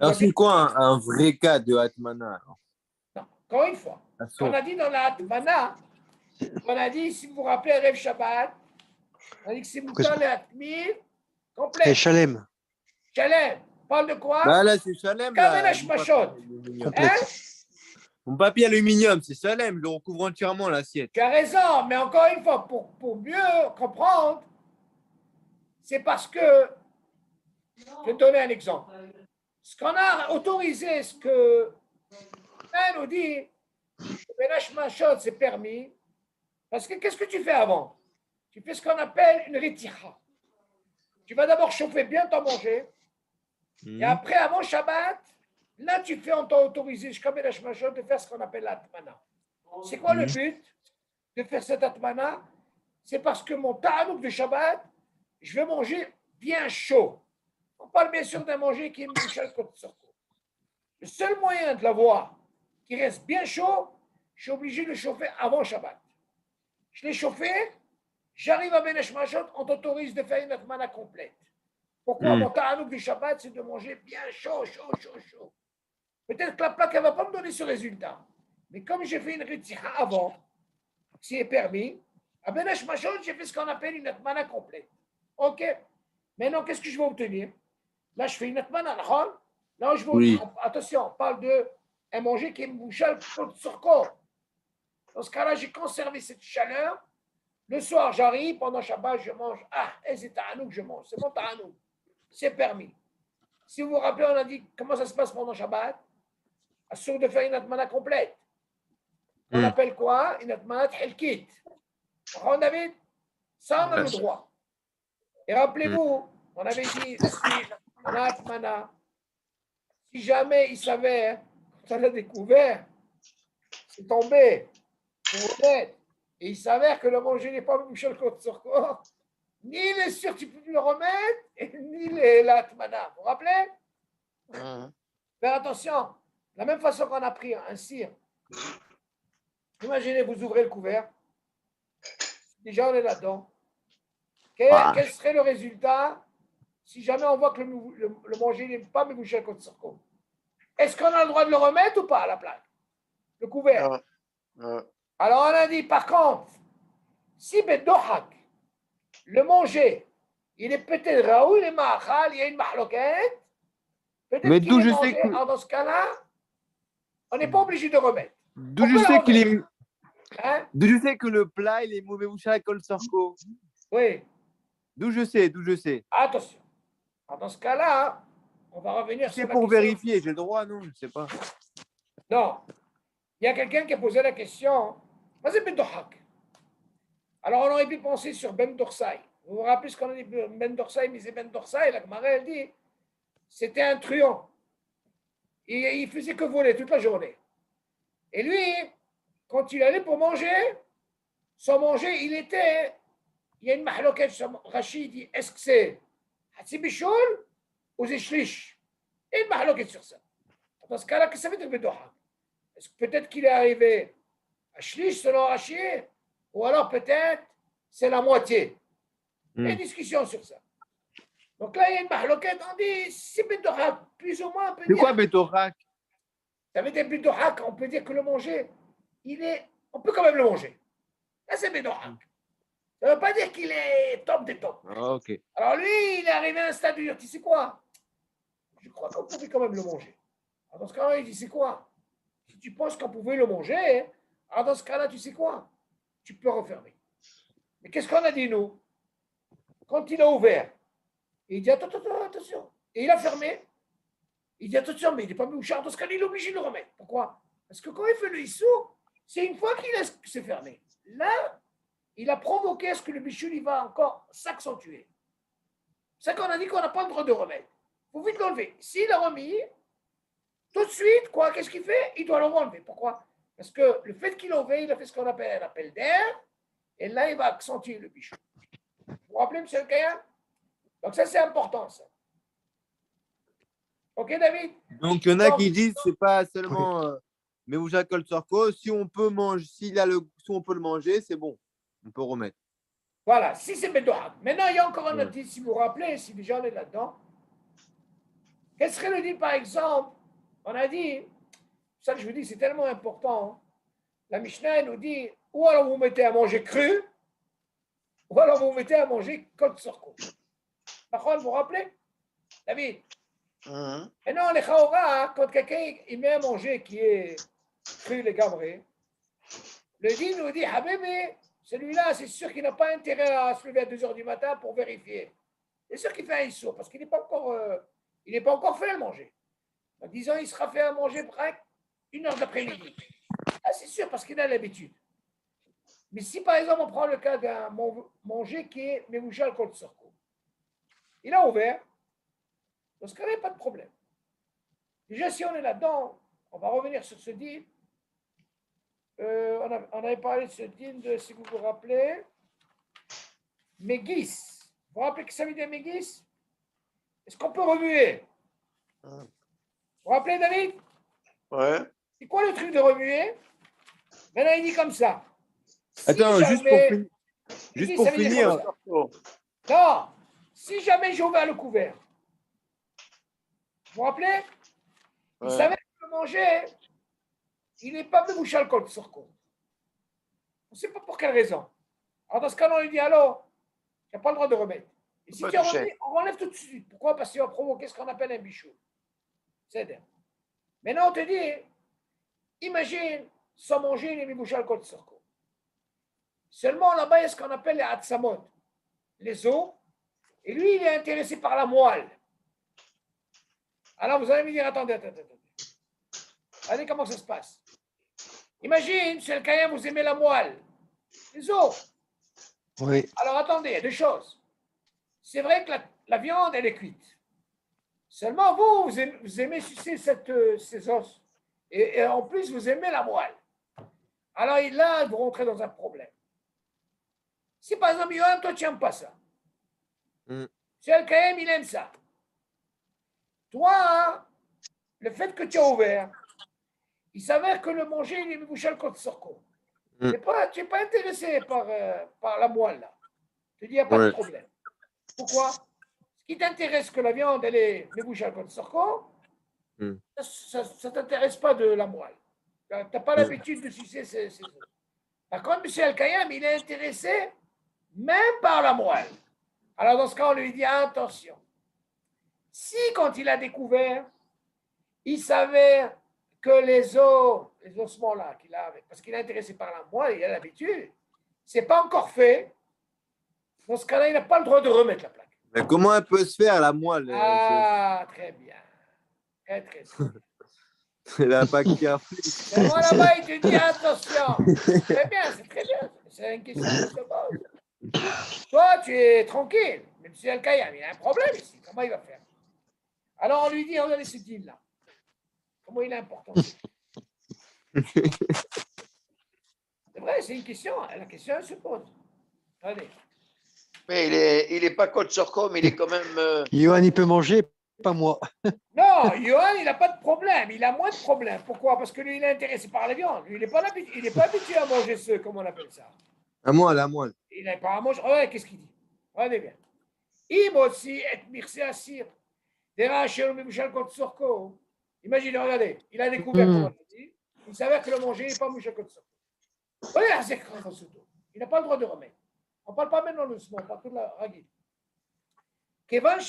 Speaker 3: Alors, c'est quoi un vrai cas de Atmana alors?
Speaker 1: Non, encore une fois, on a dit dans la atmana, on a dit, si vous vous rappelez, Rev Shabbat, on a dit que c'est mouta le atmir complet.
Speaker 2: Et Chalem,
Speaker 1: Chalem, parle de quoi?
Speaker 3: Bah là, c'est Chalem.
Speaker 1: Kamesh Machot.
Speaker 2: complète.
Speaker 3: Mon papier aluminium, c'est Chalem. Je le recouvre entièrement l'assiette.
Speaker 1: Tu as raison, mais encore une fois, pour mieux comprendre, c'est parce que, je vais te donner un exemple. Ce qu'on a autorisé, ce que on nous dit, le ménage machot, c'est permis, parce que qu'est-ce que tu fais avant? Tu fais ce qu'on appelle une retira. Tu vas d'abord chauffer bien ton manger, et après, avant Shabbat, là, tu fais, on t'a autorisé, jusqu'à ménage machot, de faire ce qu'on appelle l'atmana. C'est quoi le but de faire cette atmana? C'est parce que mon ta'anouk de Shabbat, je vais manger bien chaud. On parle bien sûr d'un manger qui est Michel Kotsorko. Le seul moyen de l'avoir qui reste bien chaud, je suis obligé de le chauffer avant Shabbat. Je l'ai chauffé, j'arrive à Benesh Machot, on t'autorise de faire une atmana complète. Pourquoi mon ta'anouk du Shabbat, c'est de manger bien chaud, chaud, chaud, chaud. Peut-être que la plaque, elle ne va pas me donner ce résultat. Mais comme j'ai fait une retira avant, ce qui est permis, à Benesh Machot, j'ai fait ce qu'on appelle une atmana complète. Ok. Maintenant, qu'est-ce que je vais obtenir? Là, je fais une atmana, là, je vais attention, on parle de un manger qui est mouchal sur corps. Dans ce cas-là, j'ai conservé cette chaleur. Le soir, j'arrive, pendant Shabbat, je mange. Ah, c'est ta'anouk que je mange. C'est mon ta'anouk. C'est permis. Si vous vous rappelez, on a dit comment ça se passe pendant Shabbat. Assure de faire une atmana complète. On appelle quoi? Une atmana helkit. On avait ça, on a le droit. Et rappelez-vous, on avait dit, on a atmana. Si jamais il s'avère, quand on a découvert, c'est tombé, pour honnête, et il s'avère que le manger n'est pas Michel Côte sur corps, ni les sûr tu peux le remettre, ni l'atmana. Vous vous rappelez? Faire attention. De la même façon qu'on a pris un cire. Imaginez, vous ouvrez le couvert. Déjà, on est là-dedans. Quel serait le résultat si jamais on voit que le manger n'est pas Michel Côte sur corps? Est-ce qu'on a le droit de le remettre ou pas à la plaque? Le couvert. Alors on a dit, par contre, si Bedohak, le manger, il est peut-être raoul, il est ma'achal, il y a une mahloquette, peut-être
Speaker 3: mais
Speaker 1: qu'il est mangé, alors dans ce cas-là, on n'est pas obligé de remettre.
Speaker 3: D'où je sais qu'il est... D'où je sais que le plat, il est mauvais boucha avec le sorco.
Speaker 1: Oui.
Speaker 3: D'où je sais.
Speaker 1: Attention. Alors dans ce cas-là, on va revenir sur
Speaker 3: c'est
Speaker 1: la
Speaker 3: pour
Speaker 1: question.
Speaker 3: vérifier, j'ai le droit, non, je ne sais pas.
Speaker 1: Non. Il y a quelqu'un qui a posé la question. Vas-y, Ben Dohak. Alors, on aurait pu penser sur Ben Dorsai. Vous vous rappelez ce qu'on a dit Ben Dorsai, mais c'est Ben Dorsai, la Gemara, elle dit, c'était un truand. Et il faisait que voler toute la journée. Et lui, quand il allait pour manger, sans manger, il y a une mahloquette, Rachid dit, est-ce que c'est Hatsi Bichoul ou c'est Shlish? Et une mahloquette sur ça. Dans ce cas-là, qu'est-ce que ça veut dire Bedohak? Est-ce que peut-être qu'il est arrivé à Shlish selon Rashi, ou alors peut-être c'est la moitié? Il y a une discussion sur ça. Donc là, il y a une mahloquette, on dit c'est Bedohak, plus ou moins.
Speaker 3: C'est quoi Betorak?
Speaker 1: Ça veut dire Bedohak, on peut dire que le manger, on peut quand même le manger. Là, c'est Bedohak. Ça ne veut pas dire qu'il est top des tops.
Speaker 3: Ah, ok.
Speaker 1: Alors lui, il est arrivé à un stade de dire, tu sais quoi? Je crois qu'on pouvait quand même le manger. Alors dans ce cas-là, il dit, c'est quoi? Si tu penses qu'on pouvait le manger, alors dans ce cas-là, tu sais quoi? Tu peux refermer. Mais qu'est-ce qu'on a dit, nous? Quand il a ouvert, il dit, attention. Et il a fermé. Il dit, attention, mais il n'est pas mouchard. Dans ce cas-là, il est obligé de le remettre. Pourquoi? Parce que quand il fait le issou, c'est une fois qu'il laisse que c'est fermé. Là, il a provoqué ce que le bichoul il va encore s'accentuer. C'est ça qu'on a dit qu'on n'a pas le droit de remettre. Il faut vite l'enlever. S'il a remis, tout de suite, quoi, qu'est-ce qu'il fait? Il doit le renlever. Pourquoi? Parce que le fait qu'il a ouvert, il a fait ce qu'on appelle un appel d'air, et là, il va accentuer le bichoul. Vous vous rappelez, M. Kaya? Donc ça, c'est important, ça. Ok, David?
Speaker 3: Donc, il y en a qui disent que ce n'est pas seulement Mevouja Kol Sorko. Si on peut si on peut le manger, c'est bon. On peut remettre.
Speaker 1: Voilà, si c'est Bedohak. Maintenant, il y a encore un autre dit, si vous vous rappelez, si déjà on est là-dedans. Quel serait le dit, par exemple? On a dit, ça que je vous dis, c'est tellement important. Hein. La Mishnah nous dit, ou alors vous mettez à manger cru, ou alors vous mettez à manger Kol Sorko. Par contre, vous vous rappelez? David? Et non, les Chaora, quand quelqu'un il met à manger qui est cru, les gabrés, le dit nous dit, Habibi, celui-là, c'est sûr qu'il n'a pas intérêt à se lever à 2 h du matin pour vérifier. C'est sûr qu'il fait un issour parce qu'il n'est pas encore fait à le manger. En disant, il sera fait à manger près 1 h d'après-midi. Ah, c'est sûr parce qu'il a l'habitude. Mais si par exemple on prend le cas d'un manger qui est Mevouchal Kol Sorko, il a ouvert, dans ce cas-là, il n'y a pas de problème. Déjà, si on est là-dedans, on va revenir sur ce din. On avait parlé de ce din, si vous vous rappelez. Mégis. Vous vous rappelez que ça veut dire Mégis? Est-ce qu'on peut remuer? Vous vous rappelez, David?
Speaker 4: Ouais.
Speaker 1: C'est quoi le truc de remuer? Maintenant, il dit comme ça.
Speaker 3: Attends, juste pour finir.
Speaker 1: Non, si jamais j'ai ouvert le couvert, vous vous rappelez? Il savait que le manger, il n'est pas Mevouchal Kol Sorko. On ne sait pas pour quelle raison. Alors dans ce cas-là, on lui dit, alors, il n'y a pas le droit de remettre. Et si tu as remis, on enlève tout de suite. Pourquoi? Parce qu'il va provoquer ce qu'on appelle un bichou. C'est-à-dire. Maintenant, on te dit, imagine, sans manger, il est Mevouchal Kol Sorko. Seulement, là-bas, il y a ce qu'on appelle les Hatsamot, les os. Et lui, il est intéressé par la moelle. Alors, vous allez me dire, attendez. Regardez comment ça se passe. Imagine, chez le Kayam, vous aimez la moelle, les os.
Speaker 2: Oui.
Speaker 1: Alors, attendez, il y a 2 choses. C'est vrai que la viande, elle est cuite. Seulement, vous aimez sucer ces os. Et en plus, vous aimez la moelle. Alors, là, vous rentrez dans un problème. Si, par exemple, Yohan, toi, tu n'aimes pas ça. Chez le Kayam, il aime ça. Toi, le fait que tu as ouvert, il s'avère que le manger, il est Mevouchal Kol Sorko. Tu n'es pas intéressé par la moelle, là. Je te dis, il n'y a pas de problème. Pourquoi? Ce qui t'intéresse que la viande, elle est Mevouchal Kol Sorko, ça ne t'intéresse pas de la moelle. Tu n'as pas l'habitude de sucer ces os. Par contre, M. Al-Kayam, il est intéressé même par la moelle. Alors, dans ce cas, on lui dit, attention. Si, quand il a découvert, il s'avère que les ossements là qu'il a, parce qu'il est intéressé par la moelle, il a l'habitude, c'est pas encore fait. Dans ce cas-là, il n'a pas le droit de remettre la plaque.
Speaker 3: Mais comment elle peut se faire, la moelle?
Speaker 1: Ah, très bien. Très bien.
Speaker 3: C'est la plaque qui a
Speaker 1: fait. Moi, là-bas, il te dit attention. Très bien, c'est très bien. C'est une question de se pose. Toi, tu es tranquille. Même si Al-Kayam, il a un problème ici. Comment il va faire? Alors, on lui dit, regardez ce deal-là. Comment il est important. C'est vrai, c'est une question. La question, elle se pose. Allez.
Speaker 4: Mais il est pas Kol Sorko, mais il est quand même.
Speaker 2: Yohan, il peut manger Pas moi.
Speaker 1: Non, Johan, il n'a pas de problème. Il a moins de problèmes. Pourquoi? Parce que lui, il est intéressé par la viande. Lui, il n'est pas habitué à manger ce, comment on appelle ça.
Speaker 3: La moelle, la moelle.
Speaker 1: Il n'est pas à manger. Ouais, qu'est-ce qu'il dit? Regardez bien. Il aussi et mircé assir. Imaginez, regardez, il a découvert, comme on a dit, il savait que le manger n'est pas mouchal kot sorko. Regardez, c'est grand surtout. Il n'a pas le droit de remettre. On ne parle pas maintenant de ce mot, on parle toute la ragui. Parce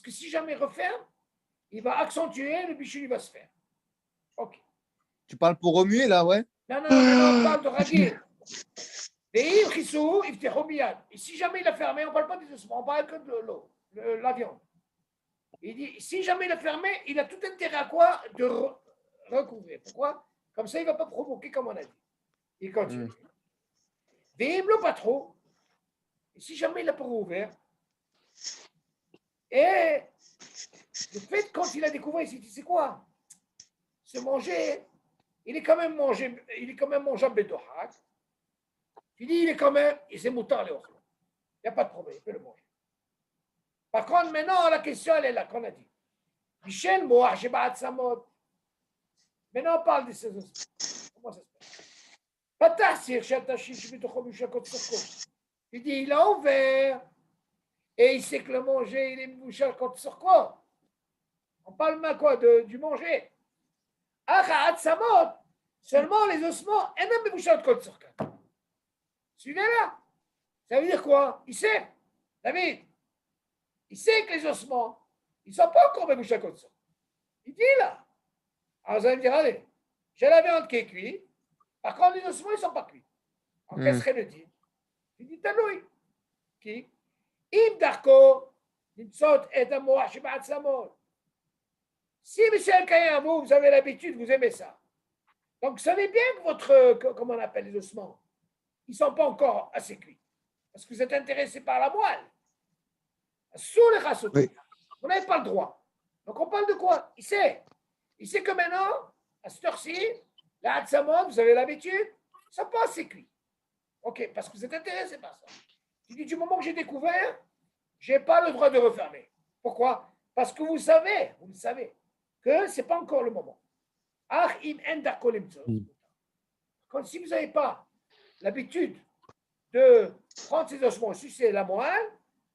Speaker 1: que si jamais il referme, il va accentuer, le bichou, il va se faire. Ok.
Speaker 3: Tu parles pour remuer là, ouais?
Speaker 1: Non, maintenant on parle de ragui. Et si jamais il a fermé, on ne parle pas des ossements, on parle que de l'eau, la viande. Il dit, si jamais il a fermé, il a tout intérêt à quoi? De recouvrir. Pourquoi? Comme ça, il ne va pas provoquer, comme on a dit. Il continue. Veille-le pas trop. Et si jamais il n'a pas rouvert, et le fait, quand il a découvert, il s'est dit, c'est quoi? Se manger, il est quand même mangeable bedohak. Il dit, il est quand même, il s'est moutard les ossements. Il n'y a pas de problème, il peut le manger. Par contre, maintenant, la question, elle est là, qu'on a dit. Michel Moah, j'ai pas de sa mode. Maintenant, on parle de ces ossements. Comment ça se passe? Il dit, il a ouvert et il sait que le manger, il est mouchal contre sur quoi? On parle maintenant quoi? Du manger. Seulement les ossements, et même mouchal contre sur quoi? Suivez-là. Ça veut dire quoi? Il sait, David, il sait que les ossements, ils ne sont pas encore mouchal contre sur. Il dit là. Alors vous allez me dire, allez, j'ai la viande qui est cuite. Par contre, les ossements, ils ne sont pas cuits. Alors, qu'est-ce qu'elle dit? Il dit, Tanoui. Qui? Im Darko, Nimsot et Amoah, Shibat Samor. Si, monsieur Al-Kaya, vous avez l'habitude, vous aimez ça. Donc, vous savez bien que votre, comment on appelle les ossements, ils ne sont pas encore assez cuits. Parce que vous êtes intéressé par la moelle. Sous les races, oui. Vous n'avez pas le droit. Donc, on parle de quoi? Il sait. Il sait que maintenant, à cette heure-ci, la Hatsamot, vous avez l'habitude, ils ne sont pas assez cuits. OK, parce que vous êtes intéressé par ça. Il dit, du moment que j'ai découvert, je n'ai pas le droit de refermer. Pourquoi? Parce que vous le savez, que ce n'est pas encore le moment. Quand si vous n'avez pas l'habitude de prendre ces ossements, sucer la moelle,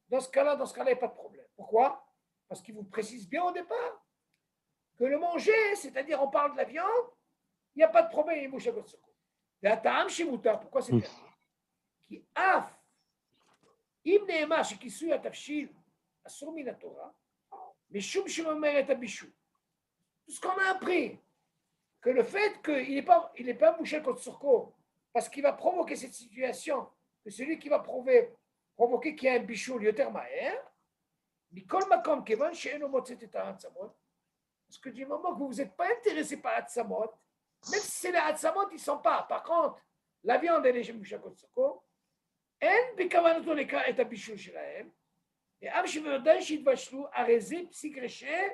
Speaker 1: dans ce cas-là, il n'y a pas de problème. Pourquoi? Parce qu'il vous précise bien au départ que le manger, c'est-à-dire on parle de la viande, il n'y a pas de problème, il mouche à votre secours. Pourquoi c'est permis? Qui af, im neema shekisui atafshil asur min Torah, mais shum shemomeret abishou. Tout ce qu'on a appris, que le fait qu'il n'est pas mouché contre surco, parce qu'il va provoquer cette situation, que celui qui va provoquer qu'il y a un bichou lioter maher, mikol makom kevan she'eno motzet et ha'atzamot, parce que du moment que vous n'êtes pas intéressé par Hatzamot, même si c'est les Hatzamot, ils ne sont pas. Par contre, la viande, elle est mouchée contre surco. אין בכוונתו לקרוא את הבישול שלהם, ואף שבוודאי שיתבשלו, הרי זה פסיק רשע,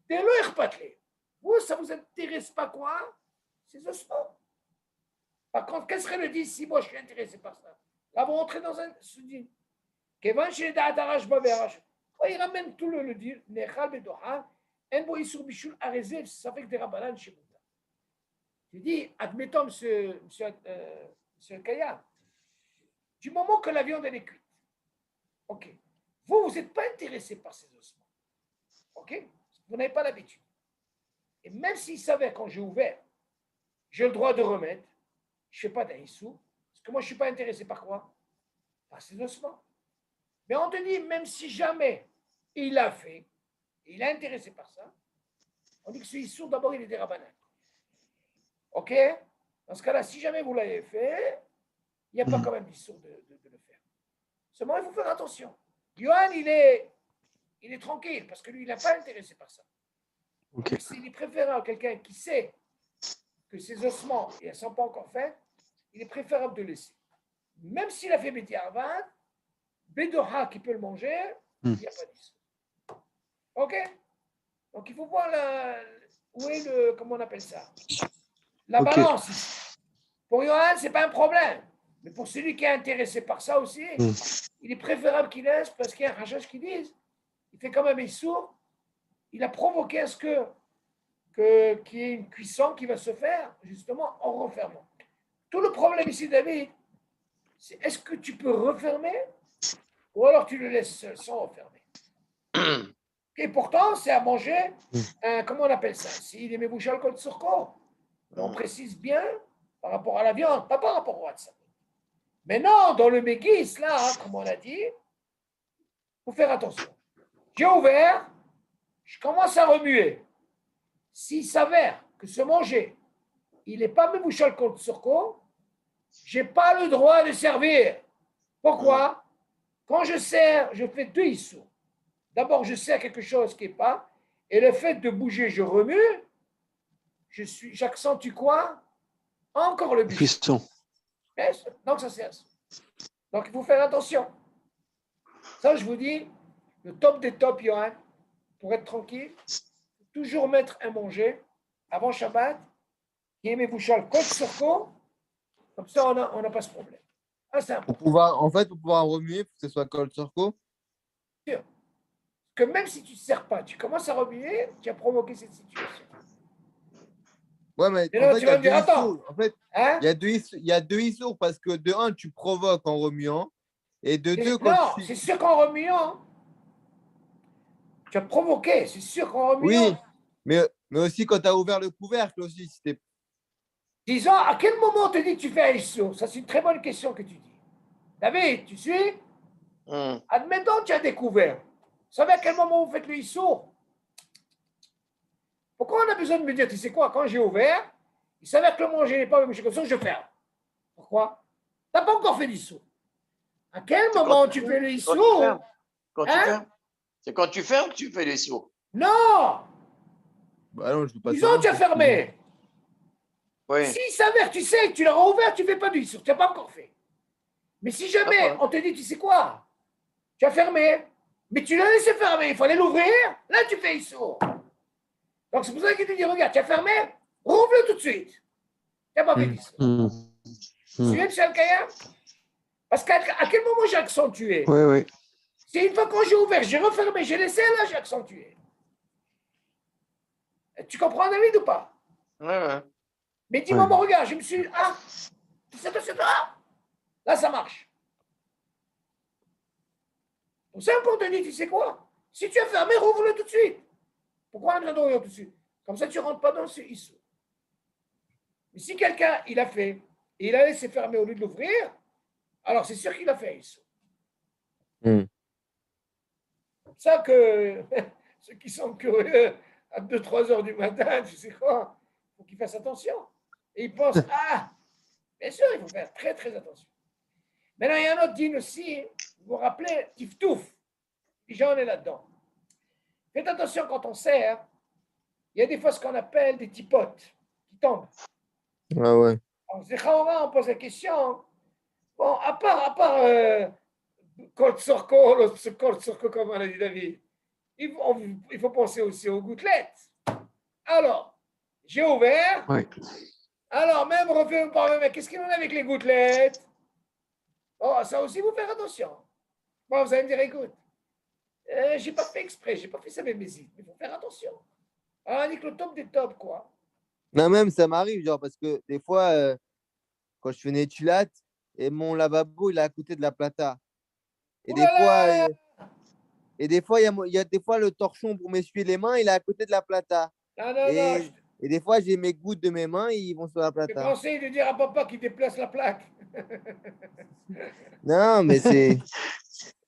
Speaker 1: זה לא אכפת לי. Vous, ça ne vous intéresse pas quoi? Ces ossements. Par contre, qu'est-ce qu'elle dit si moi je suis intéressé par ça? Là, vous rentrez dans un souci. Kevan chez les Da'atarash Baverach. Il ramène tout le dire, Nechal Bedoha, en bo isur bishul arezé, ça fait que des rabanan chez Mouta. Je dis, admettons, monsieur Kaya, du moment que la viande elle est cuite, ok, vous n'êtes pas intéressé par ces ossements, ok, vous n'avez pas l'habitude. Et même s'il savait quand j'ai ouvert, j'ai le droit de remettre, je ne fais pas d'Aïssou, parce que moi je ne suis pas intéressé par quoi? Par ces ossements. Mais on te dit, même si jamais il l'a fait, il est intéressé par ça, on dit que ce Issou, d'abord il est des rabbinats. Ok? Dans ce cas-là, si jamais vous l'avez fait, il n'y a pas quand même d'Issou de le faire. Seulement, il faut faire attention. Yohan, il est tranquille, parce que lui, il n'est pas intéressé par ça. Okay. Il est préférable à quelqu'un qui sait que ses ossements ne sont pas encore faits, il est préférable de laisser. Même s'il a fait Beti Arvad, Bedoha qui peut le manger, il n'y a pas d'issue. Ok? Donc il faut voir où est le, comment on appelle ça? La balance. Pour Yohan, ce n'est pas un problème. Mais pour celui qui est intéressé par ça aussi, il est préférable qu'il laisse parce qu'il y a un rachage qui dit, il fait quand même un sourd, il a provoqué à ce qu'il y ait une cuisson qui va se faire justement en refermant. Tout le problème ici, David, c'est est-ce que tu peux refermer ou alors tu le laisses sans refermer. Et pourtant, c'est à manger, comment on appelle ça? S'il est mébouchal kol tsurko, on précise bien par rapport à la viande, pas par rapport au WhatsApp. Mais non, dans le Mégis, là, comme on a dit, il faut faire attention. J'ai ouvert, je commence à remuer. S'il s'avère que ce manger, il n'est pas mébouchal kol tsurko, je n'ai pas le droit de servir. Pourquoi? Quand je sers, je fais deux issous. D'abord, je sers quelque chose qui n'est pas, et le fait de bouger, je remue, j'accentue quoi? Encore le but.
Speaker 2: Cuisson.
Speaker 1: Donc, ça sert. Donc, il faut faire attention. Ça, je vous dis, le top des tops, Johan, pour être tranquille, toujours mettre un manger avant Shabbat, qui est mes bouchales côte sur côte, comme ça, on n'a pas ce problème. Ah, c'est important.
Speaker 3: Pour pouvoir remuer, il faut que ce soit col surco.
Speaker 1: Sûr. Que même si tu ne sers pas, tu commences à remuer, tu as provoqué cette situation.
Speaker 3: Ouais, mais
Speaker 1: Et là,
Speaker 3: en fait,
Speaker 1: tu vas me dire, attends.
Speaker 3: En fait,
Speaker 1: Hein?
Speaker 3: il y a deux issours parce que de un, tu provoques en remuant. Et de deux, quand
Speaker 1: Non, c'est sûr qu'en remuant, tu as provoqué, c'est sûr qu'en remuant.
Speaker 3: Oui, mais aussi quand tu as ouvert le couvercle aussi.
Speaker 1: Disons, à quel moment on te dit que tu fais un issour? Ça, c'est une très bonne question que tu dis. David, tu suis? Admettons que tu as découvert. Vous savez à quel moment vous faites le issour? Pourquoi on a besoin de me dire, tu sais quoi, quand j'ai ouvert, il s'avère que le manger n'est pas même comme ça, je ferme. Pourquoi? Tu n'as pas encore fait l'issour. À quel moment tu fais le issour?
Speaker 4: C'est quand tu fermes que tu fais les sourds.
Speaker 1: Non!
Speaker 3: Bah non, je veux pas.
Speaker 1: Disons, tu as fermé.
Speaker 4: Oui.
Speaker 1: S'il s'avère, tu sais que tu l'as rouvert, tu ne fais pas du issour. Tu n'as pas encore fait. Mais si jamais on te dit, tu sais quoi? Tu as fermé, mais tu l'as laissé fermer, il fallait l'ouvrir, là tu fais issour. Donc c'est pour ça qu'il te dit, regarde, tu as fermé, rouvre-le tout de suite. Tu n'as pas fait d'issour. Suivez M. Al-Kaya? Parce qu'à quel moment j'ai accentué?
Speaker 2: Oui, oui.
Speaker 1: C'est une fois quand j'ai ouvert, j'ai refermé, j'ai laissé, là j'ai accentué. Tu comprends, David, ou pas?
Speaker 4: Ouais.
Speaker 1: Mais dis-moi, bon, regarde, je me suis... Ah, c'est ça. Là, ça marche. Pour ça qu'on te dit, tu sais quoi? Si tu as fermé, rouvre-le tout de suite. Pourquoi on a besoin d'ouvrir tout de suite? Comme ça, tu ne rentres pas dans ce issue. Mais si quelqu'un, il a fait, et il a laissé fermer au lieu de l'ouvrir, alors c'est sûr qu'il a fait issue. C'est pour ça que ceux qui sont curieux à 2-3 heures du matin, tu sais quoi, il faut qu'ils fassent attention. Et ils pensent, bien sûr, il faut faire très, très attention. Maintenant, il y a un autre dîne aussi, vous vous rappelez, tiftouf. Déjà, on est là-dedans. Faites attention quand on sert, il y a des fois ce qu'on appelle des tipotes qui tombent.
Speaker 3: Ah ouais.
Speaker 1: Alors, on pose la question, bon, à part Kol Sorko, comme on a dit David, il faut penser aussi aux gouttelettes. Alors, j'ai ouvert.
Speaker 2: Oui.
Speaker 1: Alors, même refait par même, qu'est-ce qu'il en a avec les gouttelettes? Oh, ça aussi, vous faire attention. Bon, vous allez me dire, écoute, j'ai pas fait exprès, j'ai pas fait ça avec mes idées, mais il faut faire attention. Alors, on dit que le top des tops, quoi.
Speaker 3: Non, même ça m'arrive, genre, parce que des fois, quand je fais une étulate, et mon lavabo, il est à côté de la plata. Et des fois, il y a des fois le torchon pour m'essuyer les mains, il est à côté de la plata.
Speaker 1: Non.
Speaker 3: Et des fois, j'ai mes gouttes de mes mains, ils vont sur la
Speaker 1: Je
Speaker 3: plata.
Speaker 1: conseille de dire à papa qu'il déplace la plaque.
Speaker 3: Non, mais c'est.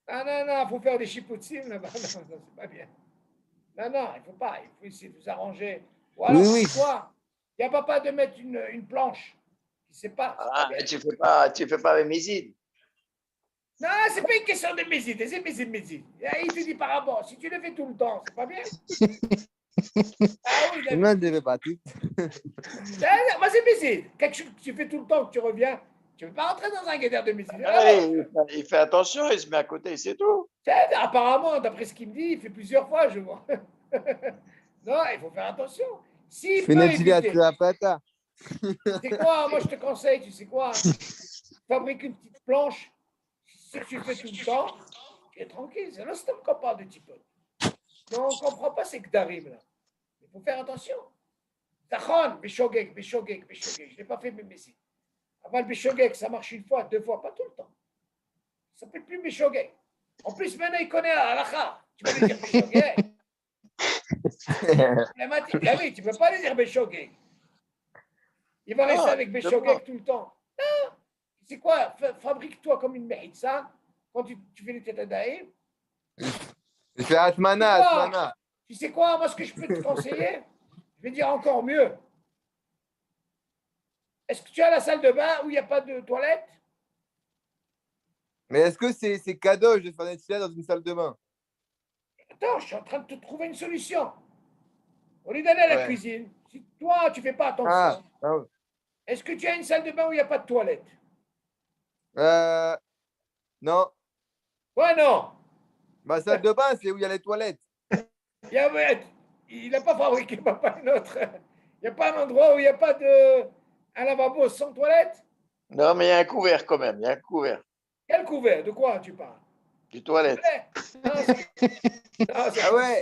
Speaker 1: Non, il faut faire des chipoutines là-bas. Non, c'est pas bien. Non, il faut pas. Il faut essayer de s'arranger. Ou alors,
Speaker 3: Oui.
Speaker 1: quoi? Il n'y a pas de mettre une planche. Il ne sait pas.
Speaker 4: Tu fais pas avec mes idées.
Speaker 1: Non, c'est pas une question de méside. C'est méside. Il te dit par rapport. Si tu le fais tout le temps, c'est pas bien. Ah oui, David.
Speaker 3: Non, je ne vais pas tout.
Speaker 1: Moi, c'est méside. Quelque chose que tu fais tout le temps, que tu reviens, tu ne veux pas rentrer dans un guédère de méside.
Speaker 4: Il fait attention, il se met à côté, c'est tout.
Speaker 1: Apparemment, d'après ce qu'il me dit, il fait plusieurs fois, je vois. Non, il faut faire attention. S'il
Speaker 3: Fais
Speaker 1: peut
Speaker 3: une étulate
Speaker 1: éviter,
Speaker 3: sur la plata.
Speaker 1: c'est quoi? Moi, je te conseille, tu sais quoi? fabriques une petite planche, si tu fais tout le temps, tu es tranquille. C'est l'instant qu'on parle de Tipot. Mais on ne comprend pas ces Gdarim là. Il faut faire attention. Tachon, Beshogeg. Je ne l'ai pas fait même ici. Avant le Beshogeg, ça marche une fois, deux fois, pas tout le temps. Ça ne s'appelle plus Beshogeg. En plus, maintenant, il connaît Halakha. Tu peux lui dire Beshogeg. Ah oui, tu ne peux pas lui dire Beshogeg. Il va rester avec Beshogeg tout le temps. Non. C'est quoi? Fabrique-toi comme une Mehitza quand tu fais les Tetadaïm.
Speaker 3: Je fais Atmana.
Speaker 1: Tu sais quoi? Moi, ce que je peux te conseiller, je vais dire encore mieux. Est-ce que tu as la salle de bain où il n'y a pas de toilette?
Speaker 3: Mais est-ce que c'est cadeau de faire des Tfilah dans une salle de bain?
Speaker 1: Attends, je suis en train de te trouver une solution. Au lieu d'aller à la cuisine, si toi, tu ne fais pas attention, est-ce que tu as une salle de bain où il n'y a pas de toilette?
Speaker 3: Non.
Speaker 1: Ouais, non.
Speaker 3: Ma salle de bain, c'est où il y a les toilettes.
Speaker 1: Il n'a pas fabriqué papa une autre. Il n'y a pas un endroit où il n'y a pas un lavabo sans toilette?
Speaker 4: Non, mais il y a un couvert quand même. Il y a un couvert.
Speaker 1: Quel couvert? De quoi tu parles?
Speaker 4: Du toilette.
Speaker 1: Non,
Speaker 3: ah ouais.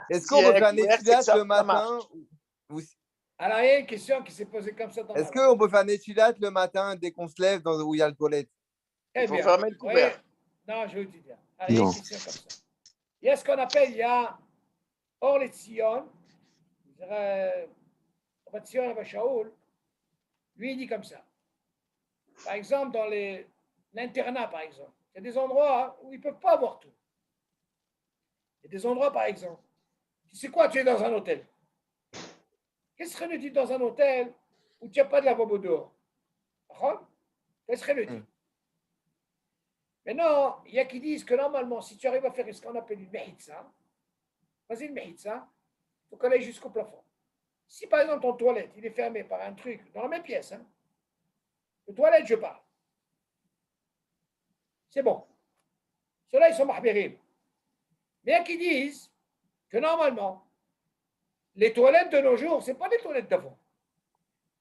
Speaker 3: Est-ce qu'on peut faire Netfilat le matin?
Speaker 1: Alors, il y a une question qui s'est posée comme ça.
Speaker 3: Est-ce qu'on peut faire Netfilat le matin dès qu'on se lève où il y a le toilette?
Speaker 4: Il faut fermer le couvert.
Speaker 1: Non, je vais vous dire. Alors, il y a une question comme ça. Il y a ce qu'on appelle, il y a Or les Tzion, Tzion Shaoul, lui il dit comme ça. Par exemple, dans l'internat, par exemple, il y a des endroits où ils ne peuvent pas avoir tout. Il y a des endroits, par exemple, tu sais quoi, tu es dans un hôtel. Qu'est-ce serait le dit dans un hôtel où tu n'as pas de lavabo dehors? Qu'est-ce serait le dit? Maintenant, il y a qui disent que normalement, si tu arrives à faire ce qu'on appelle une mehitza, vas-y, une mehitza, il faut qu'elle aille jusqu'au plafond. Si par exemple ton toilette, il est fermé par un truc dans la même pièce, le toilette, je parle. C'est bon. Ceux-là, ils sont mahbirim. Mais il y a qui disent que normalement, les toilettes de nos jours, ce n'est pas les toilettes d'avant.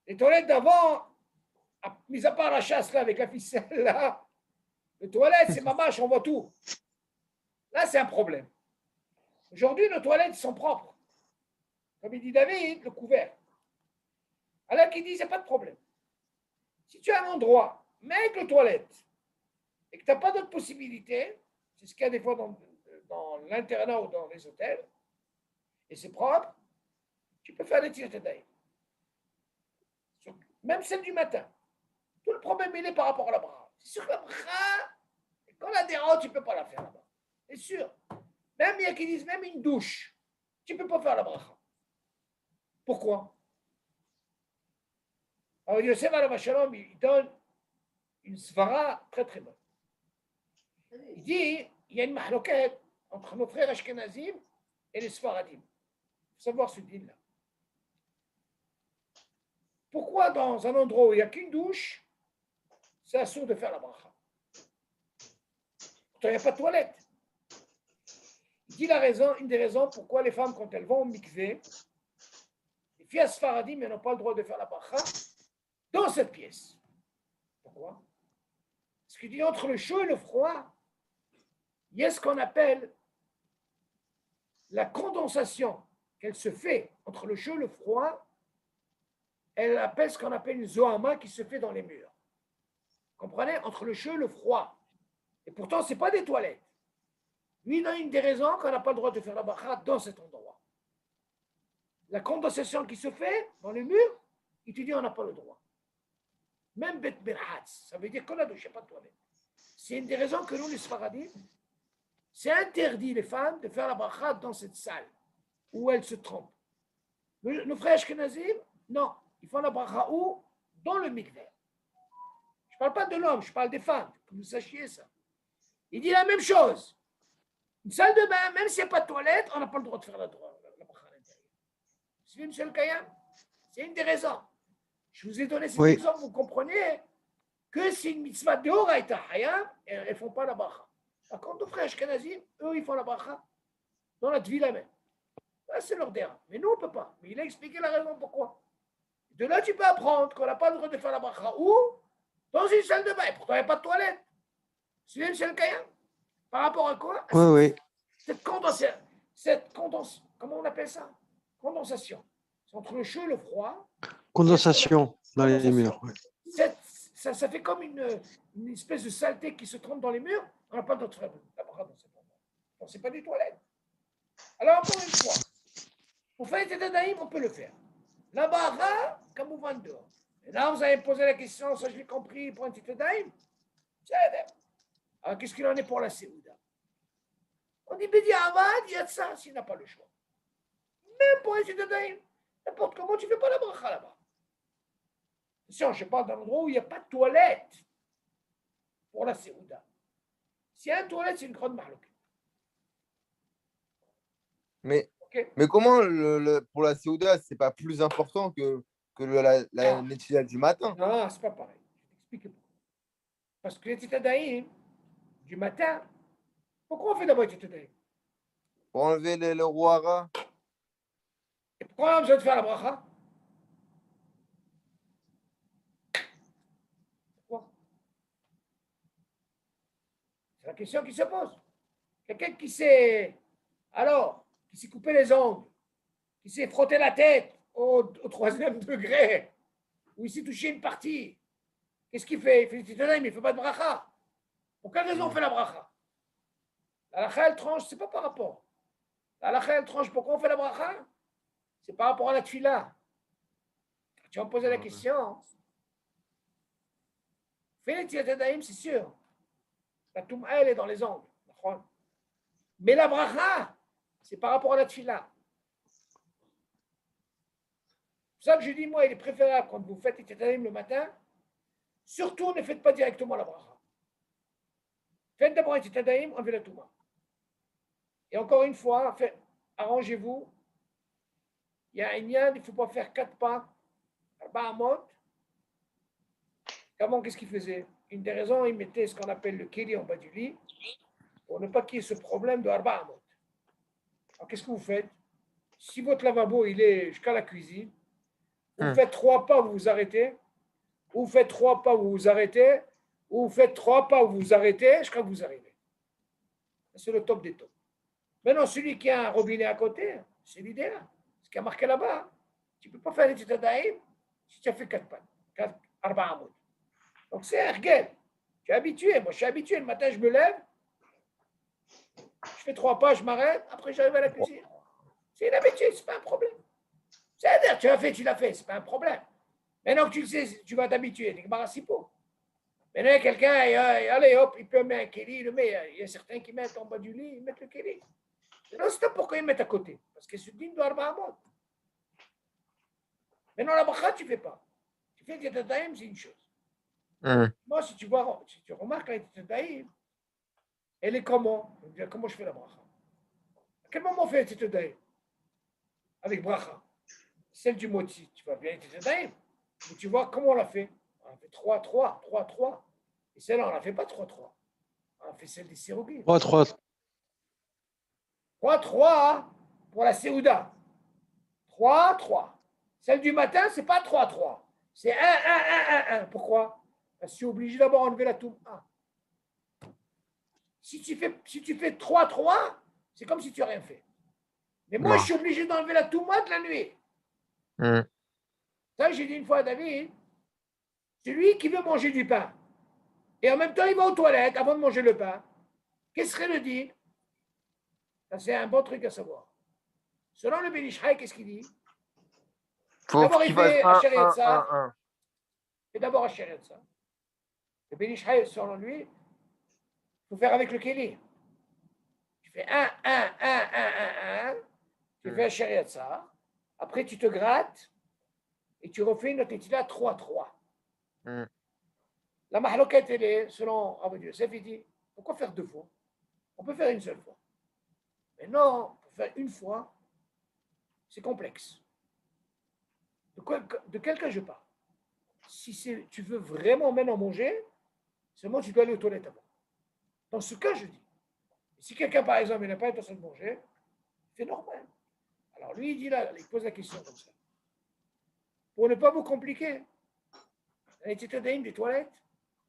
Speaker 1: Les toilettes d'avant, mis à part la chasse là, avec la ficelle là, les toilettes, c'est mamache, on voit tout. Là, c'est un problème. Aujourd'hui, nos toilettes sont propres. Comme il dit David, le couvert. Alors qu'il dit, il n'y a pas de problème. Si tu as un endroit, mais avec les toilettes, et que tu n'as pas d'autre possibilité, c'est ce qu'il y a des fois dans l'internat ou dans les hôtels, et c'est propre, tu peux faire des tirs d'ail. Même celle du matin. Tout le problème, il est par rapport à la bras. C'est sûr que la bras, quand la dérange, tu ne peux pas la faire là-bas. C'est sûr. Même il y a qui disent, même une douche, tu ne peux pas faire la bracha. Pourquoi? Alors Yosef Alav Shalom, il donne une svara très très bonne. Il dit, il y a une mahloket entre nos frères ashkenazim et les sfaradim. Il faut savoir ce deal-là. Pourquoi dans un endroit où il n'y a qu'une douche, c'est assourd de faire la bracha? Pourtant, il n'y a pas de toilette. Il dit la raison, une des raisons pourquoi les femmes, quand elles vont au mikvé, les filles sfaradim, elles n'ont pas le droit de faire la bracha dans cette pièce. Pourquoi? Parce qu'il dit entre le chaud et le froid, il y a ce qu'on appelle la condensation qu'elle se fait entre le chaud et le froid. Elle appelle ce qu'on appelle une zohama qui se fait dans les murs. Comprenez? Entre le chaud et le froid. Et pourtant, ce n'est pas des toilettes. Lui, il a une des raisons qu'on n'a pas le droit de faire la bracha dans cet endroit. La condensation qui se fait dans les murs, il te dit on n'a pas le droit. Même Bet Berhatz, ça veut dire qu'on a douche, il n'y a pas de toilette. C'est une des raisons que nous, les Sfaradim, c'est interdit les femmes de faire la bracha dans cette salle où elles se trompent. Nos frères Ashkenazim, non, ils font la bracha où? Dans le mikveh. Je ne parle pas de l'homme, je parle des femmes, que vous sachiez ça. Il dit la même chose. Une salle de bain, même s'il n'y a pas de toilette, on n'a pas le droit de faire la bracha à l'intérieur. Vous suivez, M. le Kayam? C'est une des raisons. Je vous ai donné cet exemple, vous comprenez que c'est une mitzvah de Horaïta Hayam et elles ne font pas la bracha. Par contre, nos frères Ashkenazim, eux, ils font la bracha dans la tvila même. Là, c'est leur déra. Mais nous, on ne peut pas. Mais il a expliqué la raison pourquoi. De là, tu peux apprendre qu'on n'a pas le droit de faire la bracha où? dans une salle de bain. Et pourtant, il n'y a pas de toilette. C'est une seule caïn. Par rapport à quoi?
Speaker 2: Oui, oui.
Speaker 1: Comment on appelle ça? Condensation. C'est entre le chaud et le froid.
Speaker 2: Condensation dans les
Speaker 1: Condensation.
Speaker 2: murs. Ouais.
Speaker 1: Ça fait comme une espèce de saleté qui se trompe dans les murs. On n'a pas d'autre là-bas dans cet endroit. Donc, ce n'est pas des toilettes. Alors, encore une fois, pour faire les Tadahim, on peut le faire. Là-bas, comme vous vendez dehors. Et là, vous avez posé la question, ça je l'ai compris, pour un Tadahim. Alors, qu'est-ce qu'il en est pour la Séouda? On dit, Bédi Avad, il y a de ça, s'il n'a pas le choix. Même pour un Tadahim, n'importe comment, tu ne fais pas la bracha là-bas. Attention, je parle d'un endroit où il n'y a pas de toilette pour la Séouda. S'il y a une toilette, c'est une grande marloquette.
Speaker 3: Mais,
Speaker 1: Okay.
Speaker 3: mais comment pour la Séouda, c'est pas plus important que la Netfila du matin?
Speaker 1: Non, c'est pas pareil. Je vais t'expliquer pourquoi. Parce que les Tadahim, du matin, pourquoi on fait d'abord les Tadahim?
Speaker 3: Pour enlever le rouhara?
Speaker 1: Et pourquoi on a besoin de faire la bracha? Pourquoi? C'est la question qui se pose. Quelqu'un qui s'est coupé les ongles, qui s'est frotté la tête au 3e degré, ou il s'est touché une partie, qu'est-ce qu'il fait? Il fait des Tadahim, il ne fait pas de bracha. Pour quelle raison on fait la bracha? La halakha, elle tranche, c'est pas par rapport. La halakha, elle tranche, pourquoi on fait la bracha? C'est par rapport à la tefila. Tu vas me poser la question. Fais les Tadahim, c'est sûr. La touma, elle est dans les ongles. Mais la bracha, c'est par rapport à la tefila. C'est pour ça que je dis, moi, il est préférable quand vous faites les Tadahim le matin, surtout ne faites pas directement la bracha. Faites d'abord les Tadahim, enlevez la touma. Et encore une fois, arrangez-vous. Il y a un lien, il ne faut pas faire 4 pas, à mot. Comment, qu'est-ce qu'il faisait? Une des raisons, il mettait ce qu'on appelle le kéli en bas du lit, pour ne pas qu'il y ait ce problème de arba amot. Alors, qu'est-ce que vous faites? Si votre lavabo, il est jusqu'à la cuisine, vous faites 3 pas, vous vous arrêtez, ou vous faites 3 pas, vous vous arrêtez, ou vous faites 3 pas, vous vous arrêtez, jusqu'à que vous arrivez. C'est le top des tops. Maintenant, celui qui a un robinet à côté, c'est l'idée là. Ce qui a marqué là-bas, tu ne peux pas faire les Tadahim si tu as fait 4 pas, 4 arba amot. Donc c'est ergel. Tu es habitué. Moi, je suis habitué. Le matin, je me lève, je fais 3 pas, je m'arrête, après j'arrive à la cuisine. C'est une habitude, ce n'est pas un problème. C'est-à-dire, tu l'as fait, ce n'est pas un problème. Maintenant que tu le sais, tu vas t'habituer. Maintenant, il y a quelqu'un, allez hop, il peut mettre un kéli, il le met. Il y a certains qui mettent en bas du lit, ils mettent le kéli. Non, c'est pourquoi ils mettent à côté. Parce que c'est digne de Arba Amot. Maintenant, la bracha, tu ne fais pas. Tu fais des Tadahim, c'est une chose. Moi, si tu remarques la Tadahim, elle est comment? Comment je fais la bracha? À quel moment on fait la Tadahim? Avec bracha. Celle du moti, tu vas bien la Tadahim. Mais tu vois comment on l'a fait? On a fait 3, 3, 3, 3. Et celle-là, on ne l'a fait pas 3, 3. On a fait celle des Sérogim.
Speaker 2: 3, 3.
Speaker 1: 3, 3 pour la Séouda. 3, 3. Celle du matin, ce n'est pas 3, 3. C'est 1, 1, 1, 1, 1. Pourquoi? Parce que je suis obligé d'abord d'enlever la toum 1. Si tu fais 3, 3, c'est comme si tu n'as rien fait. Mais moi, je suis obligé d'enlever la touma de la nuit. Ça, j'ai dit une fois à David, celui qui veut manger du pain, et en même temps, il va aux toilettes avant de manger le pain, qu'est-ce serait le deal? Ça, c'est un bon truc à savoir. Selon le Ben Ish Chai, qu'est-ce qu'il dit? D'abord, il fait Asher Yetzar. Et d'abord Asher Yetzar. Le Ben Ish Chai, selon lui, il faut faire avec le Kéli. Tu fais 1, 1, 1, 1, 1, 1. Tu fais Asher Yetzar. Après, tu te grattes et tu refais une Netila 3, 3. La mahloquette, elle est, selon Rabbi Yosef, il dit, pourquoi faire 2 fois? On peut faire une seule fois. Mais non, pour faire une fois, c'est complexe. De quel cas je parle? Si tu veux vraiment maintenant manger, seulement tu dois aller aux toilettes avant. Dans ce cas, je dis. Si quelqu'un, par exemple, il n'a pas l'intention de manger, c'est normal. Alors lui, il dit là, il pose la question comme ça. Pour ne pas vous compliquer, les Tadahim des toilettes,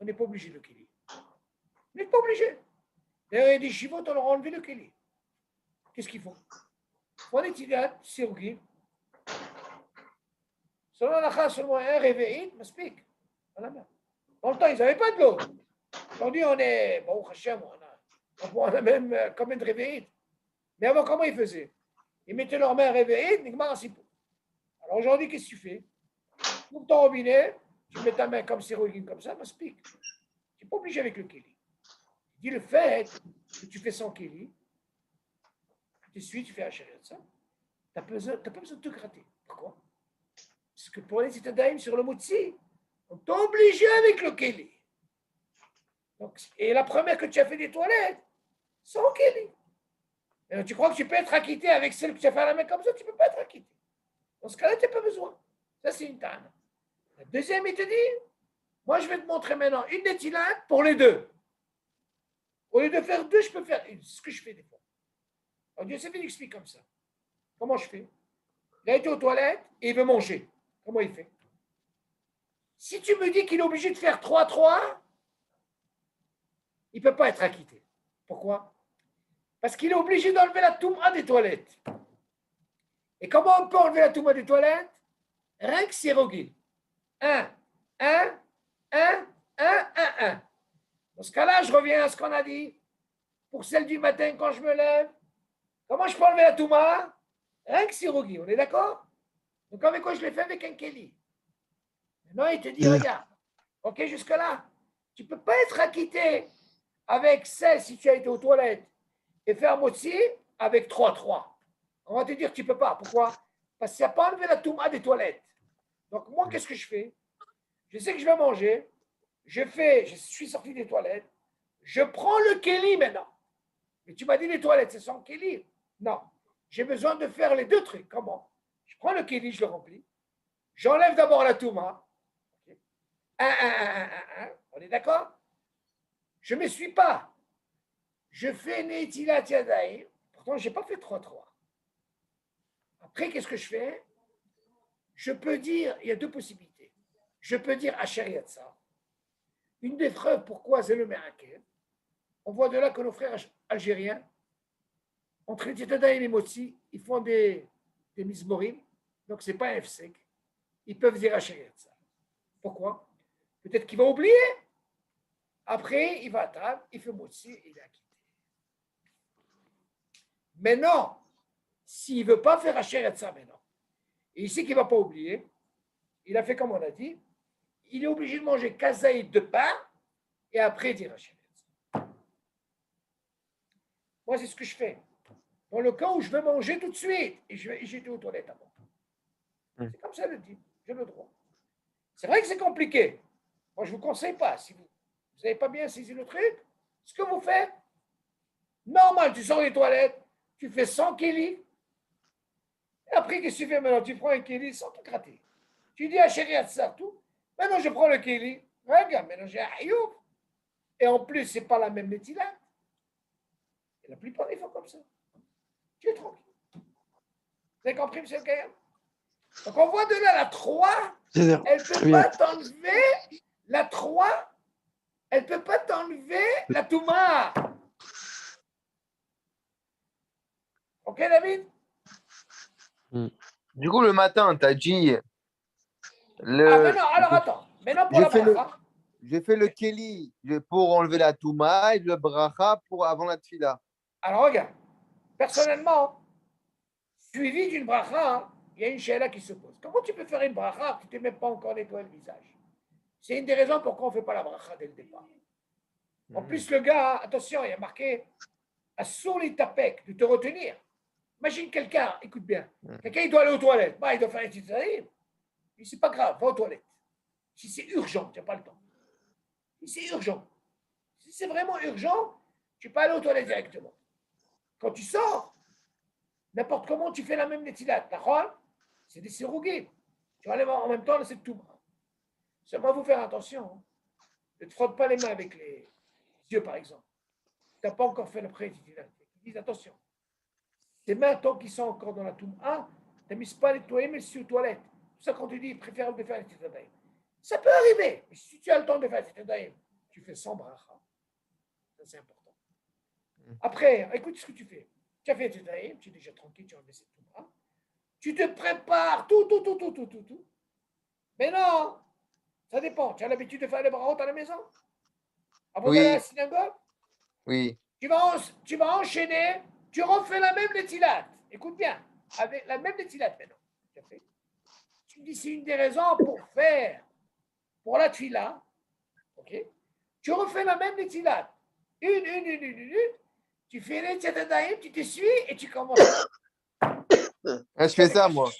Speaker 1: on n'est pas obligé de le kili. Vous n'êtes pas obligé. D'ailleurs, il y a des chivotes, on leur a enlevé le kili. Qu'est-ce qu'il faut? Pour les tilat, c'est rougi. Selon la chasse, seulement un réveil, mais speak. Dans le temps, ils n'avaient pas de l'eau. Aujourd'hui, on est, bon, Hachem, on a même combien de réveils. Mais avant, comment ils faisaient? Ils mettaient leurs mains réveillées, Nigmar Sipou. Alors aujourd'hui, qu'est-ce que tu fais? Tu ouvres ton robinet, tu mets ta main comme sérogine, comme ça, mais speak. Tu n'es pas obligé avec le kili. Dis le fait que tu fais sans kili, tu suis, tu fais un chéri de ça, tu n'as pas besoin de te gratter. Pourquoi? Parce que pour les citadins sur le motzi, on t'a obligé avec le keli. Donc, et la première que tu as fait des toilettes, sans keli. Et tu crois que tu peux être acquitté avec celle que tu as fait à la main comme ça, tu ne peux pas être acquitté. Dans ce cas-là, tu n'as pas besoin. Ça, c'est une tane. La deuxième, il te dit, moi, je vais te montrer maintenant une nétilate pour les deux. Au lieu de faire deux, je peux faire une. C'est ce que je fais des fois. Alors, Dieu s'est fait expliquer comme ça. Comment je fais? Il a été aux toilettes et il veut manger. Comment il fait? Si tu me dis qu'il est obligé de faire 3-3, il ne peut pas être acquitté. Pourquoi? Parce qu'il est obligé d'enlever la touma des toilettes. Et comment on peut enlever la touma des toilettes? Rien que sérogil. 1, 1, 1, 1, 1, 1. Dans ce cas-là, je reviens à ce qu'on a dit. Pour celle du matin, quand je me lève, comment je peux enlever la touma? Rien que sérogil. On est d'accord? Donc avec quoi je l'ai fait? Avec un keli. Maintenant, il te dit, regarde, ok, jusque-là, tu ne peux pas être acquitté avec 16 si tu as été aux toilettes et faire motzi avec 3-3. On va te dire que tu ne peux pas. Pourquoi? Parce que tu n'as pas enlevé la touma des toilettes. Donc, moi, qu'est-ce que je fais? Je sais que je vais manger. Je suis sorti des toilettes. Je prends le keli maintenant. Mais tu m'as dit les toilettes, c'est sans keli. Non. J'ai besoin de faire les deux trucs. Comment? Je prends le keli, je le remplis. J'enlève d'abord la touma. 1, 1, 1, 1, 1. On est d'accord? Je ne me suis pas. Je fais Netilat Yadayim. Pourtant, je n'ai pas fait 3-3. Après, qu'est-ce que je fais? Je peux dire, il y a deux possibilités. Je peux dire Asher Yatsa. Une des preuves pourquoi c'est le Merakel. On voit de là que nos frères algériens, entre Netilat et Motsi, ils font des mismorim. Donc, ce n'est pas un FSEC. Ils peuvent dire Asher Yatsa. Pourquoi? Peut-être qu'il va oublier. Après, il va à table, il fait Motsi et il est acquitté. Maintenant, s'il ne veut pas faire Asher Yatsa maintenant, et il sait qu'il ne va pas oublier, il a fait comme on a dit, il est obligé de manger kazaïd de pain et après dire Asher Yatsa. Moi, c'est ce que je fais. Dans le cas où je veux manger tout de suite et j'étais aux toilettes avant. C'est comme ça le dit, j'ai le droit. C'est vrai que c'est compliqué. Moi, je ne vous conseille pas. Si vous n'avez pas bien saisi le truc, ce que vous faites, normal, tu sors des toilettes, tu fais 100 kélis, et après, qu'est-ce que tu fais maintenant? Tu prends un kéli sans te gratter. Tu dis à chérie, à ça, tout. Maintenant, je prends le kéli. Regarde, maintenant, j'ai un hayoub. Et en plus, ce n'est pas la même méthylate. Et la plupart des fois comme ça. Tu es tranquille. Vous avez compris, M. Kayam? Donc, on voit de là la 3, elle ne peut pas t'enlever la 3, elle ne peut pas t'enlever la Touma. Ok, David?
Speaker 3: Du coup, le matin, tu as dit.
Speaker 1: Maintenant, alors attends. Maintenant, pour la bracha.
Speaker 3: J'ai fait le keli pour enlever la Touma et le bracha pour avant la tfila.
Speaker 1: Alors, regarde. Personnellement, suivi d'une bracha, il y a une chéla qui se pose. Comment tu peux faire une bracha que tu n'es même pas encore nettoyé le visage? C'est une des raisons pourquoi on ne fait pas la bracha dès le départ. En plus, le gars, attention, il y a marqué Assouli tapek, de te retenir. Imagine quelqu'un, écoute bien, quelqu'un il doit aller aux toilettes, bah, il doit faire un petit saïd. Mais c'est pas grave, va aux toilettes. Si c'est urgent, tu n'as pas le temps. Si c'est urgent, si c'est vraiment urgent, tu peux aller aux toilettes directement. Quand tu sors, n'importe comment, tu fais la même netilat. C'est des sérogués. Tu enlèves en même temps cette touma. Seulement, vous faire attention. Hein. Ne te frotte pas les mains avec les yeux, par exemple. Tu n'as pas encore fait le pré-netilat. Ils disent attention. Tes mains, tant qu'ils sont encore dans la touma, tu ne pas nettoyer, mais c'est aux toilettes. C'est pour ça qu'on te dit préférable de faire les netilat. Ça peut arriver. Mais si tu as le temps de faire les netilat, tu fais sans bracha. Ça, c'est important. Après, écoute ce que tu fais. Tu as fait tes taïm, tu es déjà tranquille, tu as baissé tout bras. Tu te prépares tout. Mais non, ça dépend. Tu as l'habitude de faire les brachot à la maison avant d'aller à la synagogue?
Speaker 3: Oui.
Speaker 1: Tu vas enchaîner, tu refais la même netilat. Écoute bien, avec la même netilat maintenant. Tu me dis, c'est une des raisons pour la tfila. Ok? Tu refais la même netilat. Une. Tu fais les tchatadaïm, tu te suis et tu commences.
Speaker 3: Je fais ça, moi.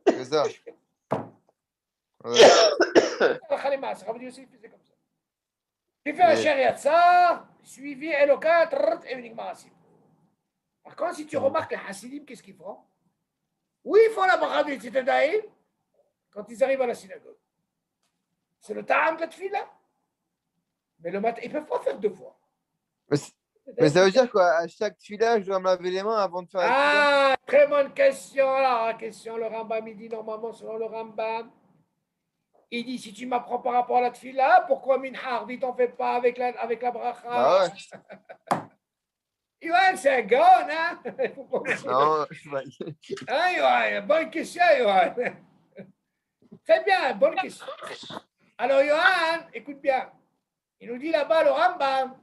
Speaker 3: Je fais ça. Ouais.
Speaker 1: Tu fais la shariatsa, suivi Eloka, et uniquement assis. Par contre, si tu remarques les Hasidim, qu'est-ce qu'ils font? Oui, ils font la bracha des tchatadaïm quand ils arrivent à la synagogue. C'est le ta'am de la tfila. Mais le matin, ils ne peuvent pas faire 2 fois.
Speaker 3: Mais ça veut dire quoi? À chaque tfila, je dois me laver les mains avant de faire la tfila?
Speaker 1: Ah, très bonne question. Alors, la question, le Rambam, il dit normalement, selon le Rambam, il dit, si tu m'apprends par rapport à la tfila, pourquoi minhar, dit, t'en fais pas avec la bracha?
Speaker 3: Bah ouais.
Speaker 1: Yoann, c'est un gars, hein?
Speaker 3: Non,
Speaker 1: Hein, Yoann? Bonne question, Yoann. Très bien, bonne question. Alors, Yoann, écoute bien. Il nous dit là-bas, le Rambam,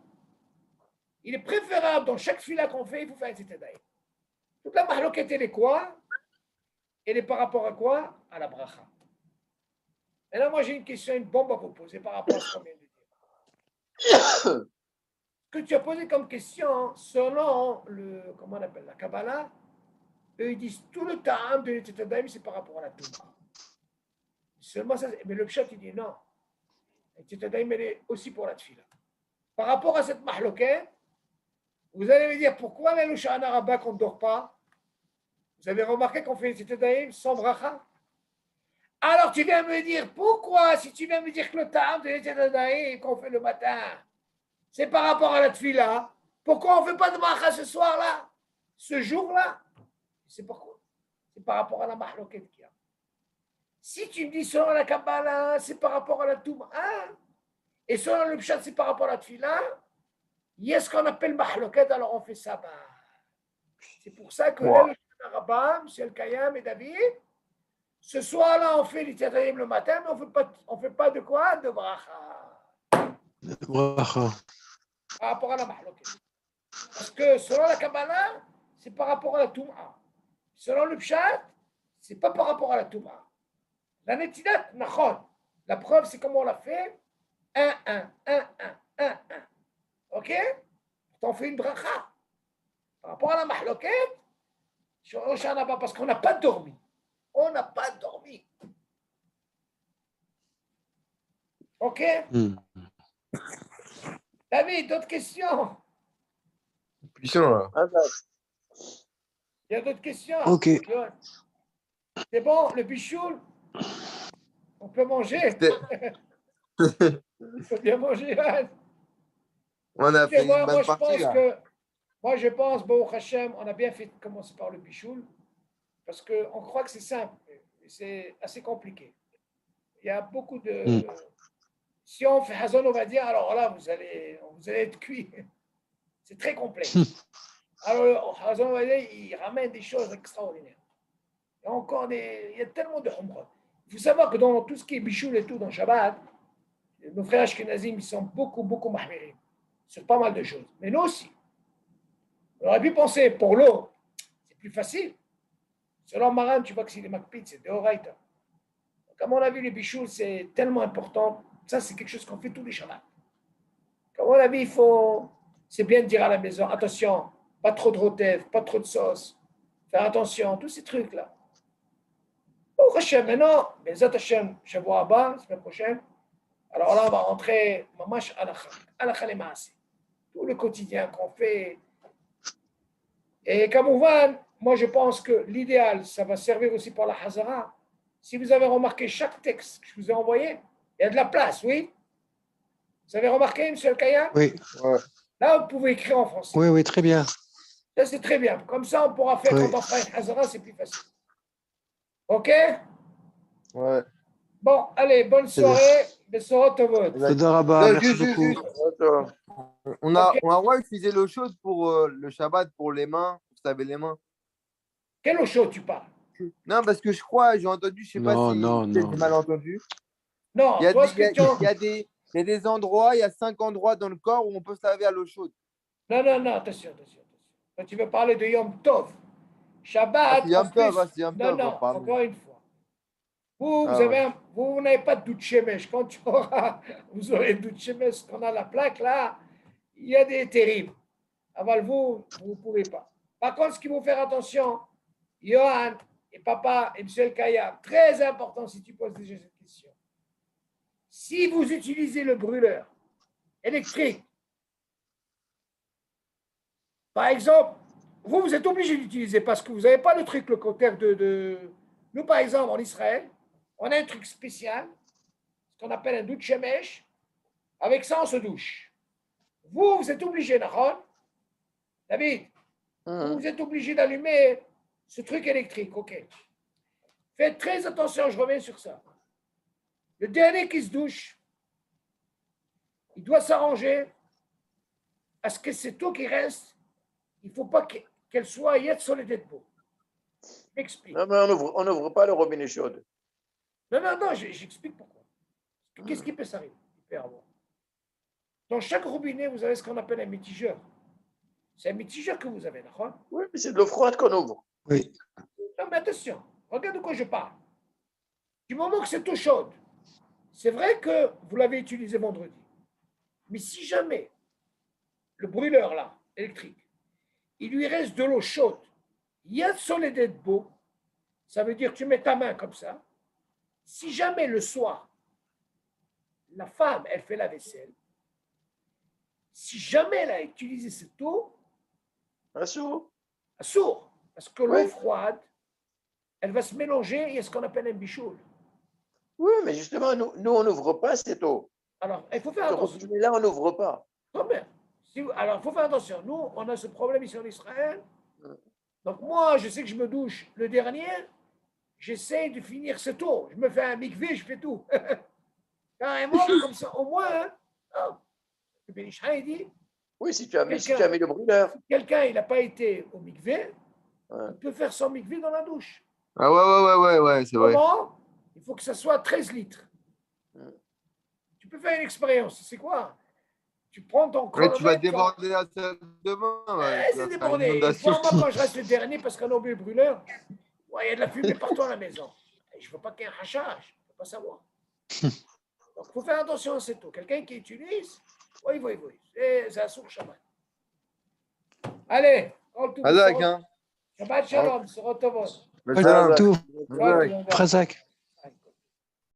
Speaker 1: il est préférable dans chaque fila qu'on fait, il faut faire un tzitadaïm. Toute la mahloket, elle est quoi? Elle est par rapport à quoi? À la bracha. Et là, moi, j'ai une question, une bombe à vous poser par rapport à ce qu'on vient de dire. Ce que tu as posé comme question, selon comment on appelle, la Kabbalah, eux, ils disent tout le temps de l'Etetadaim, c'est par rapport à la Touma. Seulement ça, mais le Pshat, il dit non. L'Etetadaim, elle est aussi pour la Tfila. Par rapport à cette mahloket, vous allez me dire pourquoi la Louchana Rabba qu'on ne dort pas? Vous avez remarqué qu'on fait l'Etetadaim sans bracha? Alors tu viens me dire pourquoi, si tu viens me dire que le ta'am de l'Etetadaim qu'on fait le matin, c'est par rapport à la tfila, pourquoi on ne fait pas de bracha ce soir-là, ce jour-là? C'est pourquoi? C'est par rapport à la mahloket qu'il y a. Si tu me dis selon la Kabbalah, c'est par rapport à la Touma, et selon le Pshat, c'est par rapport à la tfila, il y a ce qu'on appelle mahloket, alors on fait ça. C'est pour ça que là, le Rabbam, M. El-Kayam et David, ce soir-là, on fait l'Itadaïm le matin, mais on ne fait pas de quoi? De bracha.
Speaker 2: Bracha.
Speaker 1: Par rapport à la mahloket. Parce que selon la Kabbalah, c'est par rapport à la Touma. Selon le Pshat, c'est pas par rapport à la Touma. La Netilat, Nachon. La preuve, c'est comment on l'a fait. 1. OK? On fait une bracha. Par rapport à la mahloket, parce qu'on n'a pas dormi. On n'a pas dormi. OK? David, d'autres questions?
Speaker 3: Là.
Speaker 1: Il y a d'autres questions?
Speaker 2: OK.
Speaker 1: C'est bon, le bichoul? On peut manger? On peut bien manger.
Speaker 3: On a fait une bonne partie, là.
Speaker 1: Moi, je pense, Baruch Hashem, on a bien fait de commencer par le bichoul, parce qu'on croit que c'est simple, mais c'est assez compliqué. Il y a beaucoup de... Si on fait Hazon, on va dire, alors là, vous allez être cuit. C'est très complexe. Alors, Hazon, on va dire, il ramène des choses extraordinaires. Il y a encore il y a tellement de humra. Il faut savoir que dans tout ce qui est bichoul et tout, dans Shabbat, nos frères Ashkenazim, ils sont beaucoup mahmirim sur pas mal de choses. Mais nous aussi. On aurait pu penser, pour l'eau, c'est plus facile. Selon Maran, tu vois que c'est des makpid, c'est des oraita. Comme on a vu, les bichoul, c'est tellement important. Ça, c'est quelque chose qu'on fait tous les Shabbats. Comme on a vu, c'est bien de dire à la maison, attention, pas trop de rotev, pas trop de sauce. Faire attention, tous ces trucs-là. Au Hashem, maintenant, Bezat Hashem, Shavua Abba, la semaine prochaine. Alors là, on va rentrer, mamash alakha le maasi. Tout le quotidien qu'on fait. Et Kamouvan, moi je pense que l'idéal, ça va servir aussi pour la Hazara. Si vous avez remarqué chaque texte que je vous ai envoyé, il y a de la place, oui? Vous avez remarqué, M. El-Kayam?
Speaker 2: Oui.
Speaker 1: Là, vous pouvez écrire en français.
Speaker 2: Oui, très bien.
Speaker 1: Ça, c'est très bien. Comme ça, on pourra faire quand on fera une Hazara, c'est plus facile. OK?
Speaker 3: Ouais.
Speaker 1: Bon, allez, bonne soirée. Bessorot tovot.
Speaker 2: Toda Rabba, merci
Speaker 3: Juste,
Speaker 2: beaucoup.
Speaker 3: on a le droit d'utiliser l'eau chaude pour le Shabbat, pour les mains, pour se laver les mains.
Speaker 1: Quelle eau chaude tu parles?
Speaker 3: Non, parce que je crois, j'ai entendu, je sais pas
Speaker 2: Non,
Speaker 3: si
Speaker 2: non,
Speaker 3: peut-être
Speaker 2: non.
Speaker 3: j'ai mal entendu.
Speaker 1: Non,
Speaker 3: Il y a
Speaker 1: toi,
Speaker 3: des,
Speaker 1: ce que tu...
Speaker 3: il y a des endroits, il y a 5 endroits dans le corps où on peut se laver à l'eau chaude.
Speaker 1: Non, non, non, attention. Quand tu veux parler de Yom Tov,
Speaker 3: Ah,
Speaker 1: Shabbat,
Speaker 3: c'est
Speaker 1: en
Speaker 3: Yom Tov,
Speaker 1: plus.
Speaker 3: c'est Yom
Speaker 1: Non,
Speaker 3: Tov,
Speaker 1: non,
Speaker 3: pardon.
Speaker 1: encore une fois. Vous,
Speaker 3: Ah, ouais.
Speaker 1: vous n'avez pas de doute shemesh. Quand vous aurez le doute shemesh, qu'on a la plaque là, il y a des terribles. Avant vous ne pouvez pas. Par contre, ce qu'il faut faire attention, Johan et papa et M. El Kaya, très important si tu poses déjà cette question. Si vous utilisez le brûleur électrique, par exemple, vous êtes obligé d'utiliser parce que vous n'avez pas le truc, le cotère de... Nous, par exemple, en Israël, on a un truc spécial, ce qu'on appelle un douche shemesh. Avec ça, on se douche. Vous êtes obligé, Nahon, David, vous êtes obligé d'allumer ce truc électrique, ok. Faites très attention, je reviens sur ça. Le dernier qui se douche, il doit s'arranger à ce que cette eau qui reste, il ne faut pas qu'elle soit yet sur les têtes beaux. M'explique.
Speaker 4: Non, mais on n'ouvre pas le robinet chaud.
Speaker 1: Non, j'explique pourquoi. Qu'est-ce qui peut s'arriver? Dans chaque robinet, vous avez ce qu'on appelle un mitigeur. C'est un mitigeur que vous avez, d'accord?
Speaker 4: Oui, mais c'est de l'eau froide qu'on ouvre.
Speaker 2: Oui.
Speaker 1: Non, mais attention, regarde de quoi je parle. Du moment que c'est eau chaude, c'est vrai que vous l'avez utilisé vendredi. Mais si jamais le brûleur là, électrique, il lui reste de l'eau chaude, il y a de d'être beau, ça veut dire que tu mets ta main comme ça. Si jamais le soir, la femme, elle fait la vaisselle, si jamais elle a utilisé cette eau,
Speaker 4: Assourd.
Speaker 1: sourd, parce que l'eau
Speaker 4: Oui.
Speaker 1: froide, elle va se mélanger, il y a ce qu'on appelle un bichoul.
Speaker 4: Oui, mais justement, nous on n'ouvre pas cette eau.
Speaker 1: Alors, il faut faire
Speaker 4: Ce
Speaker 1: attention.
Speaker 4: robinet-là, on n'ouvre pas.
Speaker 1: Très bien. Alors, il faut faire attention. Nous, on a ce problème ici en Israël. Donc, moi, je sais que je me douche le dernier, j'essaie de finir cette eau. Je me fais un mikvé, je fais tout. Carrément, comme ça, au moins, le Ben Ish Chai dit,
Speaker 4: Oui, si tu as mis le brûleur.
Speaker 1: quelqu'un, il n'a pas été au mikvé, il peut faire son mikvé dans la douche.
Speaker 3: Ah ouais, c'est vrai.
Speaker 1: Comment? Il faut que ça soit 13 litres. Tu peux faire une expérience. C'est quoi? Tu prends ton chronomètre.
Speaker 3: Tu vas déborder la salle de bain. Ouais,
Speaker 1: c'est débordé. Moi, quand je reste le dernier parce qu'on a oublié le brûleur, il y a de la fumée partout à la maison. Et je ne veux pas qu'il y ait un hachage. Je ne veux pas savoir. Donc, il faut faire attention à cette eau. Quelqu'un qui utilise, oui. C'est un sourd Shabbat. Allez,
Speaker 3: Azak, hein.
Speaker 1: Shabbat Shalom, se retrouve.
Speaker 3: Shalom.
Speaker 2: Tout.
Speaker 3: Azak.
Speaker 2: Prazak.